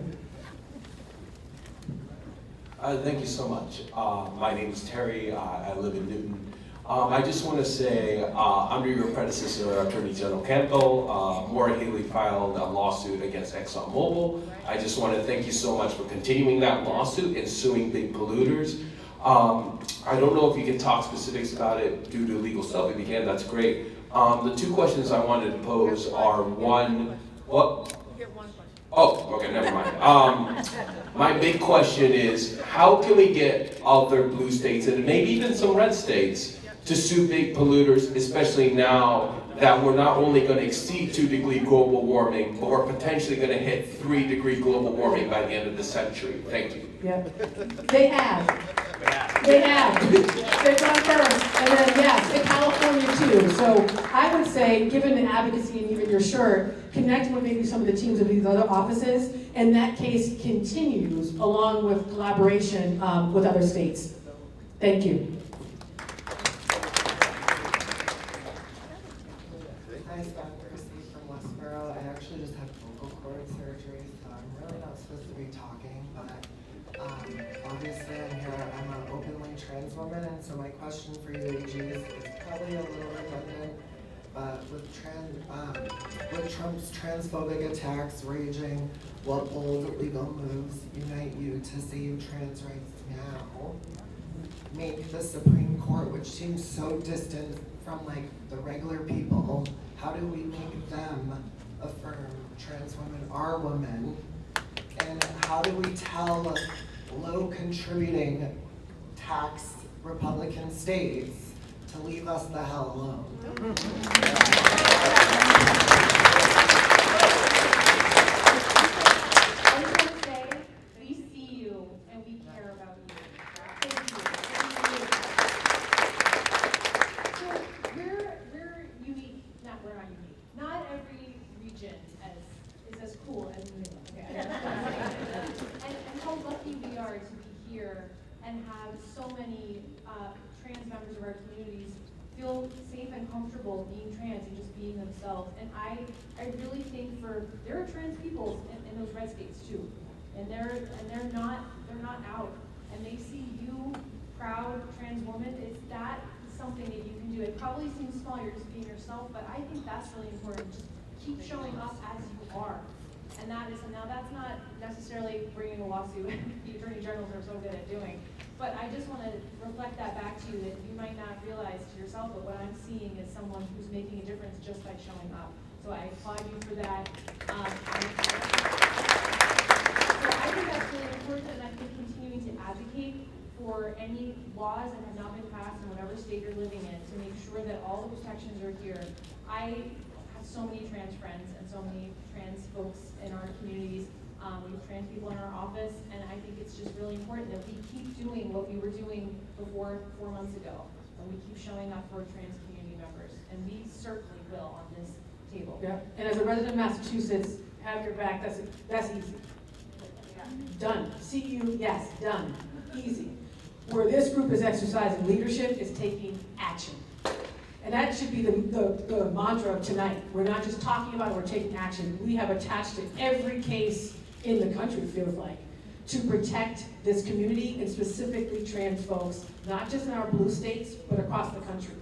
Thank you so much. My name is Terry. I live in Newton. I just want to say, under your predecessor, Attorney General Campbell, Maura Healey filed a lawsuit against ExxonMobil. I just want to thank you so much for continuing that lawsuit and suing big polluters. I don't know if you can talk specifics about it due to legal stuff. If you can, that's great. The two questions I wanted to pose are, one, what? Oh, okay, never mind. My big question is, how can we get other blue states and maybe even some red states to sue big polluters, especially now that we're not only going to exceed 2-degree global warming, but we're potentially going to hit 3-degree global warming by the end of the century? Thank you.
Yeah, they have. They have. They've gone first, and then yes, in California too. So I would say, given the advocacy and even your shirt, connect with maybe some of the teams of these other offices, and that case continues along with collaboration with other states. Thank you.
Hi, Scott Christie from Westboro. I actually just had vocal cord surgery, so I'm really not supposed to be talking, but obviously I'm here. I'm an openly trans woman, and so my question for you, AGs, is probably a little redundant, but with Trump's transphobic attacks raging, what bold legal moves unite you to save trans rights now? Make the Supreme Court, which seems so distant from like the regular people, how do we make them affirm trans women are women? And how do we tell low contributing tax Republican states to leave us the hell alone?
I just want to say, we see you and we care about you. Thank you. So we're unique. We're not unique. Not every region is as cool as New England. Okay. And how lucky we are to be here and have so many trans members of our communities feel safe and comfortable being trans and just being themselves. And I really think there are trans people in those red states too. and they're not out, and they see you, proud trans woman. Is that something that you can do? It probably seems small, you're just being yourself, but I think that's really important. Just keep showing up as you are. And now that's not necessarily bringing a lawsuit the attorney generals are so good at doing, but I just want to reflect that back to you that you might not realize to yourself, but what I'm seeing is someone who's making a difference just by showing up. So I applaud you for that. So I think that's really important, and I think continuing to advocate for any laws that have not been passed in whatever state you're living in to make sure that all the protections are here. I have so many trans friends and so many trans folks in our communities. We have trans people in our office, and I think it's just really important that we keep doing what we were doing before 4 months ago, and we keep showing up for trans community members, and we certainly will on this table.
Yeah, and as a resident of Massachusetts, have your back, that's easy. Done. See you, yes, done. Easy. Where this group is exercising leadership is taking action. And that should be the mantra of tonight. We're not just talking about it, we're taking action. We have attached to every case in the country, it feels like, to protect this community and specifically trans folks, not just in our blue states, but across the country.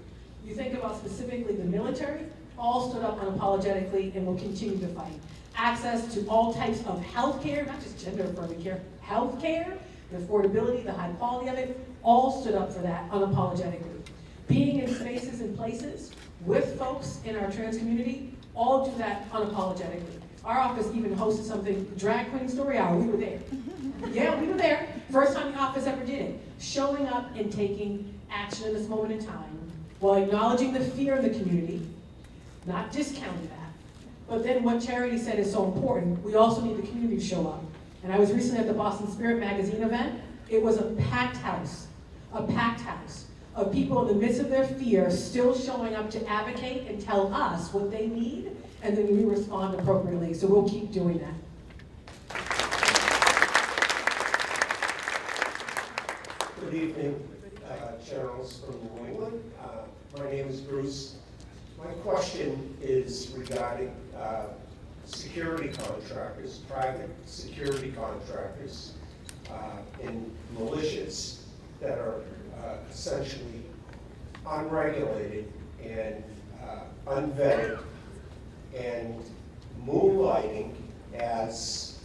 You think about specifically the military, all stood up unapologetically and will continue to fight. Access to all types of health care, not just gender affirming care, health care, the affordability, the high quality of it, all stood up for that unapologetically. Being in spaces and places with folks in our trans community, all do that unapologetically. Our office even hosted something, Drag Queen Story Hour, we were there. Yeah, we were there. First time the office ever did it. Showing up and taking action in this moment in time, while acknowledging the fear of the community, not discounting that. But then what Charity said is so important, we also need the community to show up. And I was recently at the Boston Spirit magazine event. It was a packed house of people in the midst of their fear still showing up to advocate and tell us what they need, and then we respond appropriately. So we'll keep doing that.
Good evening, Generals from New England. My name is Bruce. My question is regarding security contractors, private security contractors, and militias that are essentially unregulated and unvetted and moonlighting as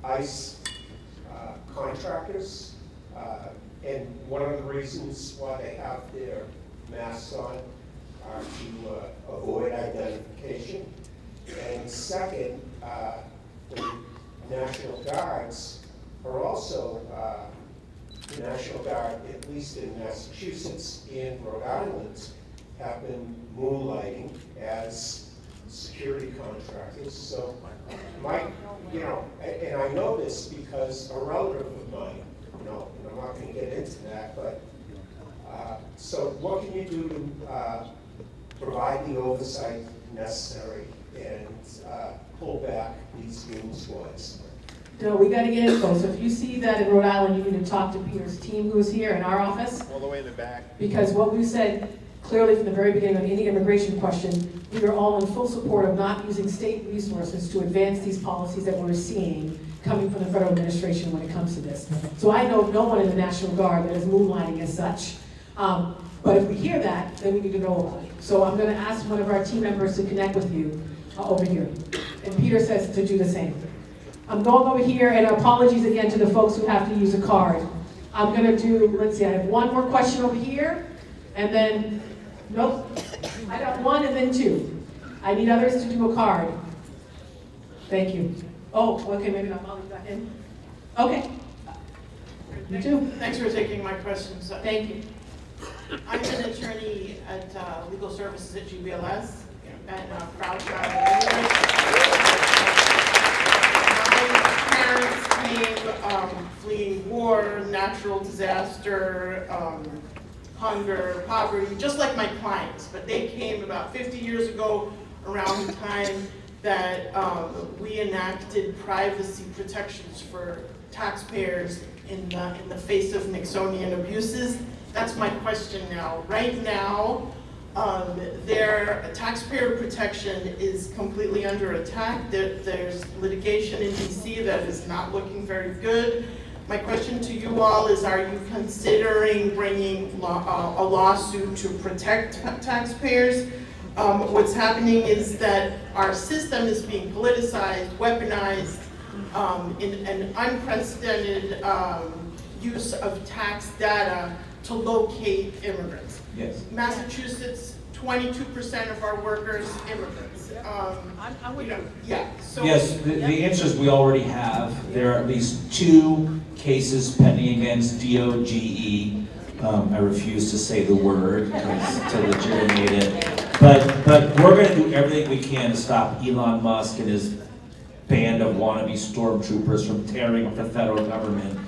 ICE contractors. And one of the reasons why they have their masks on are to avoid identification. And second, the National Guards are also, the National Guard, at least in Massachusetts and Rhode Island, have been moonlighting as security contractors. So and I know this because a relative of mine, and I'm not going to get into that, but so what can you do to provide the oversight necessary and pull back these goon squads?
No, we got to get info. So if you see that in Rhode Island, you need to talk to Peter's team who is here in our office.
All the way in the back.
Because what we said clearly from the very beginning on any immigration question, we are all in full support of not using state resources to advance these policies that we're seeing coming from the federal administration when it comes to this. So I know no one in the National Guard that is moonlighting as such. But if we hear that, then we need to know about it. So I'm going to ask one of our team members to connect with you over here. And Peter says to do the same. I'm going over here, and apologies again to the folks who have to use a card. I'm going to do, let's see, I have one more question over here, and then, nope, I got one and then two. I need others to do a card. Thank you. Oh, okay, maybe not, Molly's back in. Okay. You too.
Thanks for taking my questions.
Thank you.
I'm an attorney at Legal Services at GBLS, and proud child. My parents came fleeing war, natural disaster, hunger, poverty, just like my clients, but they came about 50 years ago around the time that we enacted privacy protections for taxpayers in the face of Nixonian abuses. That's my question now. Right now, Their taxpayer protection is completely under attack. There's litigation in DC that is not looking very good. My question to you all is, are you considering bringing a lawsuit to protect taxpayers? What's happening is that our system is being politicized, weaponized, in an unprecedented use of tax data to locate immigrants.
Yes.
Massachusetts, 22% of our workers immigrants. Yeah. So,
Yes, the answer is we already have. There are at least 2 cases pending against DOGE. I refuse to say the word to legitimate it. But we're going to do everything we can to stop Elon Musk and his band of wannabe stormtroopers from tearing up the federal government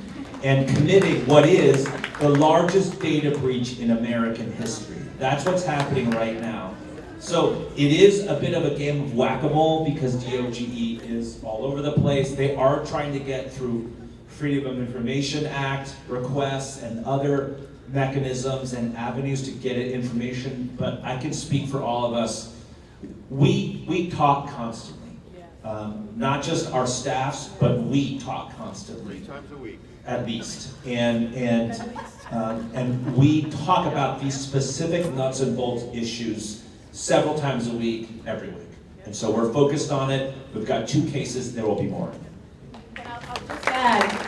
and committing what is the largest data breach in American history. That's what's happening right now. So it is a bit of a game of whack-a-mole because DOGE is all over the place. They are trying to get through Freedom of Information Act requests and other mechanisms and avenues to get at information, but I can speak for all of us. We talk constantly. Not just our staffs, but we talk constantly.
3 times a week.
At least. And we talk about these specific nuts and bolts issues several times a week, every week. And so we're focused on it. We've got 2 cases, there will be more.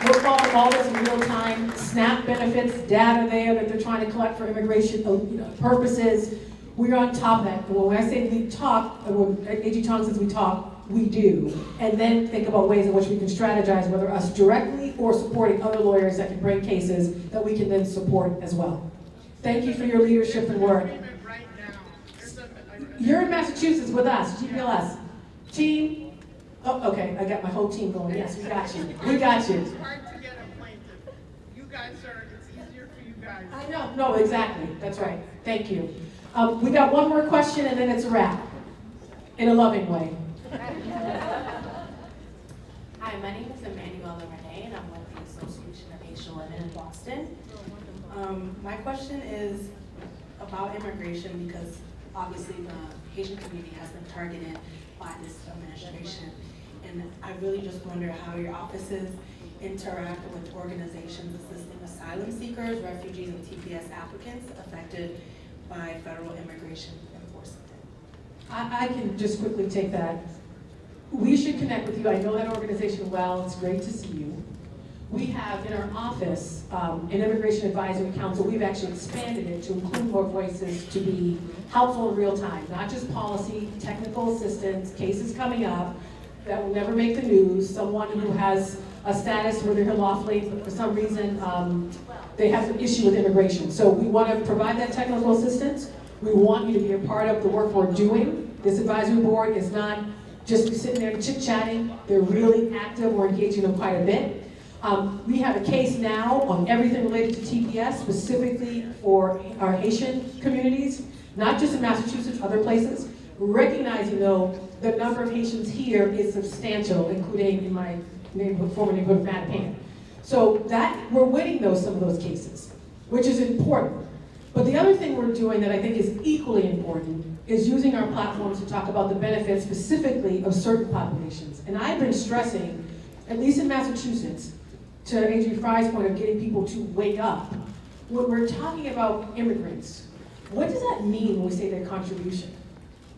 We're following all this in real time, SNAP benefits, data there that they're trying to collect for immigration purposes. We're on top of that. When I say we talk, AG Tong says we talk, we do. And then think about ways in which we can strategize, whether us directly or supporting other lawyers that can bring cases that we can then support as well. Thank you for your leadership and work. You're in Massachusetts with us, GPLS. Team, oh, okay, I got my whole team going. Yes, we got you. We got you.
It's hard to get a plaintiff. You guys are, it's easier for you guys.
I know, no, exactly. That's right. Thank you. We got one more question and then it's a wrap. In a loving way.
Hi, my name is Emmanuela Renee and I'm with the Association of Haitian Women in Boston. My question is about immigration because obviously the Haitian community has been targeted by this administration. And I really just wonder how your offices interact with organizations assisting asylum seekers, refugees, and TPS applicants affected by federal immigration enforcement.
I can just quickly take that. We should connect with you. I know that organization well. It's great to see you. We have in our office an Immigration Advisory Council. We've actually expanded it to include more voices to be helpful in real time, not just policy, technical assistance, cases coming up that will never make the news, someone who has a status where they're here lawfully, but for some reason they have an issue with immigration. So we want to provide that technical assistance. We want you to be a part of the work we're doing. This advisory board is not just sitting there chit-chatting. They're really active. We're engaging them quite a bit. We have a case now on everything related to TPS, specifically for our Haitian communities, not just in Massachusetts, other places. Recognizing, though, the number of Haitians here is substantial, including in my neighborhood, former neighborhood of Mattapan. So that, we're winning some of those cases, which is important. But the other thing we're doing that I think is equally important is using our platforms to talk about the benefits specifically of certain populations. And I've been stressing, at least in Massachusetts, to AG Frey's point of getting people to wake up. When we're talking about immigrants, what does that mean when we say their contribution?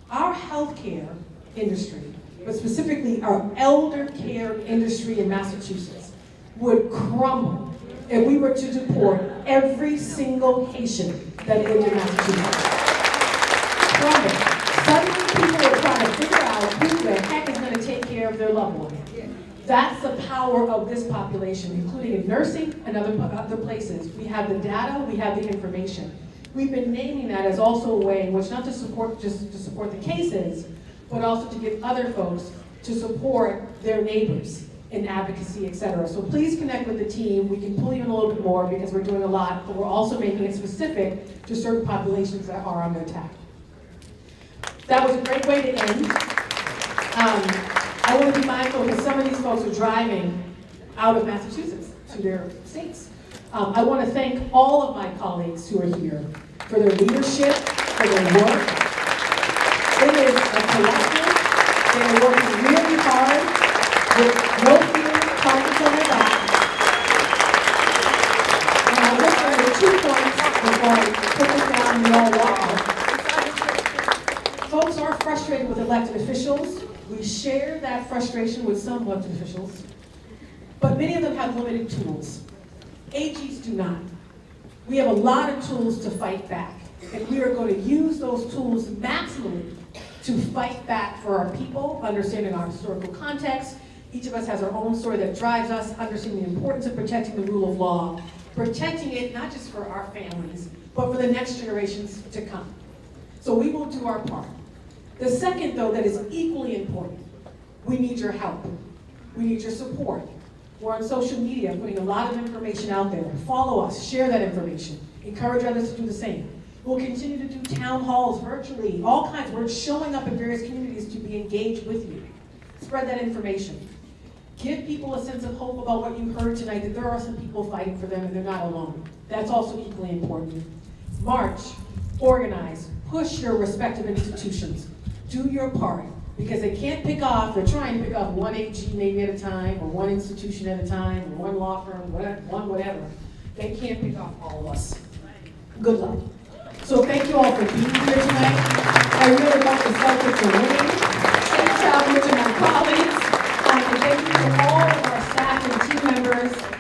Our healthcare industry, but specifically our elder care industry in Massachusetts, would crumble if we were to deport every single Haitian that lived in Massachusetts. Crumble. Suddenly people are trying to figure out who the heck is going to take care of their loved one. That's the power of this population, including in nursing and other places. We have the data, we have the information. We've been naming that as also a way in which not to support just to support the cases, but also to give other folks to support their neighbors in advocacy, et cetera. So please connect with the team. We can pull you in a little bit more because we're doing a lot, but we're also making it specific to certain populations that are under attack. That was a great way to end. I want to be mindful because some of these folks are driving out of Massachusetts to their states. I want to thank all of my colleagues who are here for their leadership, for their work. It is a collective. They are working really hard with no fear, targets on their back. And I look at the 2 points before I put this down and we all walk out. Folks are frustrated with elected officials. We share that frustration with some elected officials, but many of them have limited tools. AGs do not. We have a lot of tools to fight back, and we are going to use those tools maximally to fight back for our people, understanding our historical context. Each of us has our own story that drives us, understanding the importance of protecting the rule of law, protecting it not just for our families, but for the next generations to come. So we will do our part. The second, though, that is equally important, we need your help. We need your support. We're on social media putting a lot of information out there. Follow us, share that information, encourage others to do the same. We'll continue to do town halls virtually, all kinds. We're showing up in various communities to be engaged with you. Spread that information. Give people a sense of hope about what you heard tonight, that there are some people fighting for them and they're not alone. That's also equally important. March, organize, push your respective institutions. Do your part, because they can't pick off, they're trying to pick off one AG maybe at a time, or one institution at a time, or one law firm, whatever. They can't pick off all of us. Good luck. So thank you all for being here tonight. I really want the Celtics to win. Safe travel to my colleagues. And thank you to all of our staff and team members.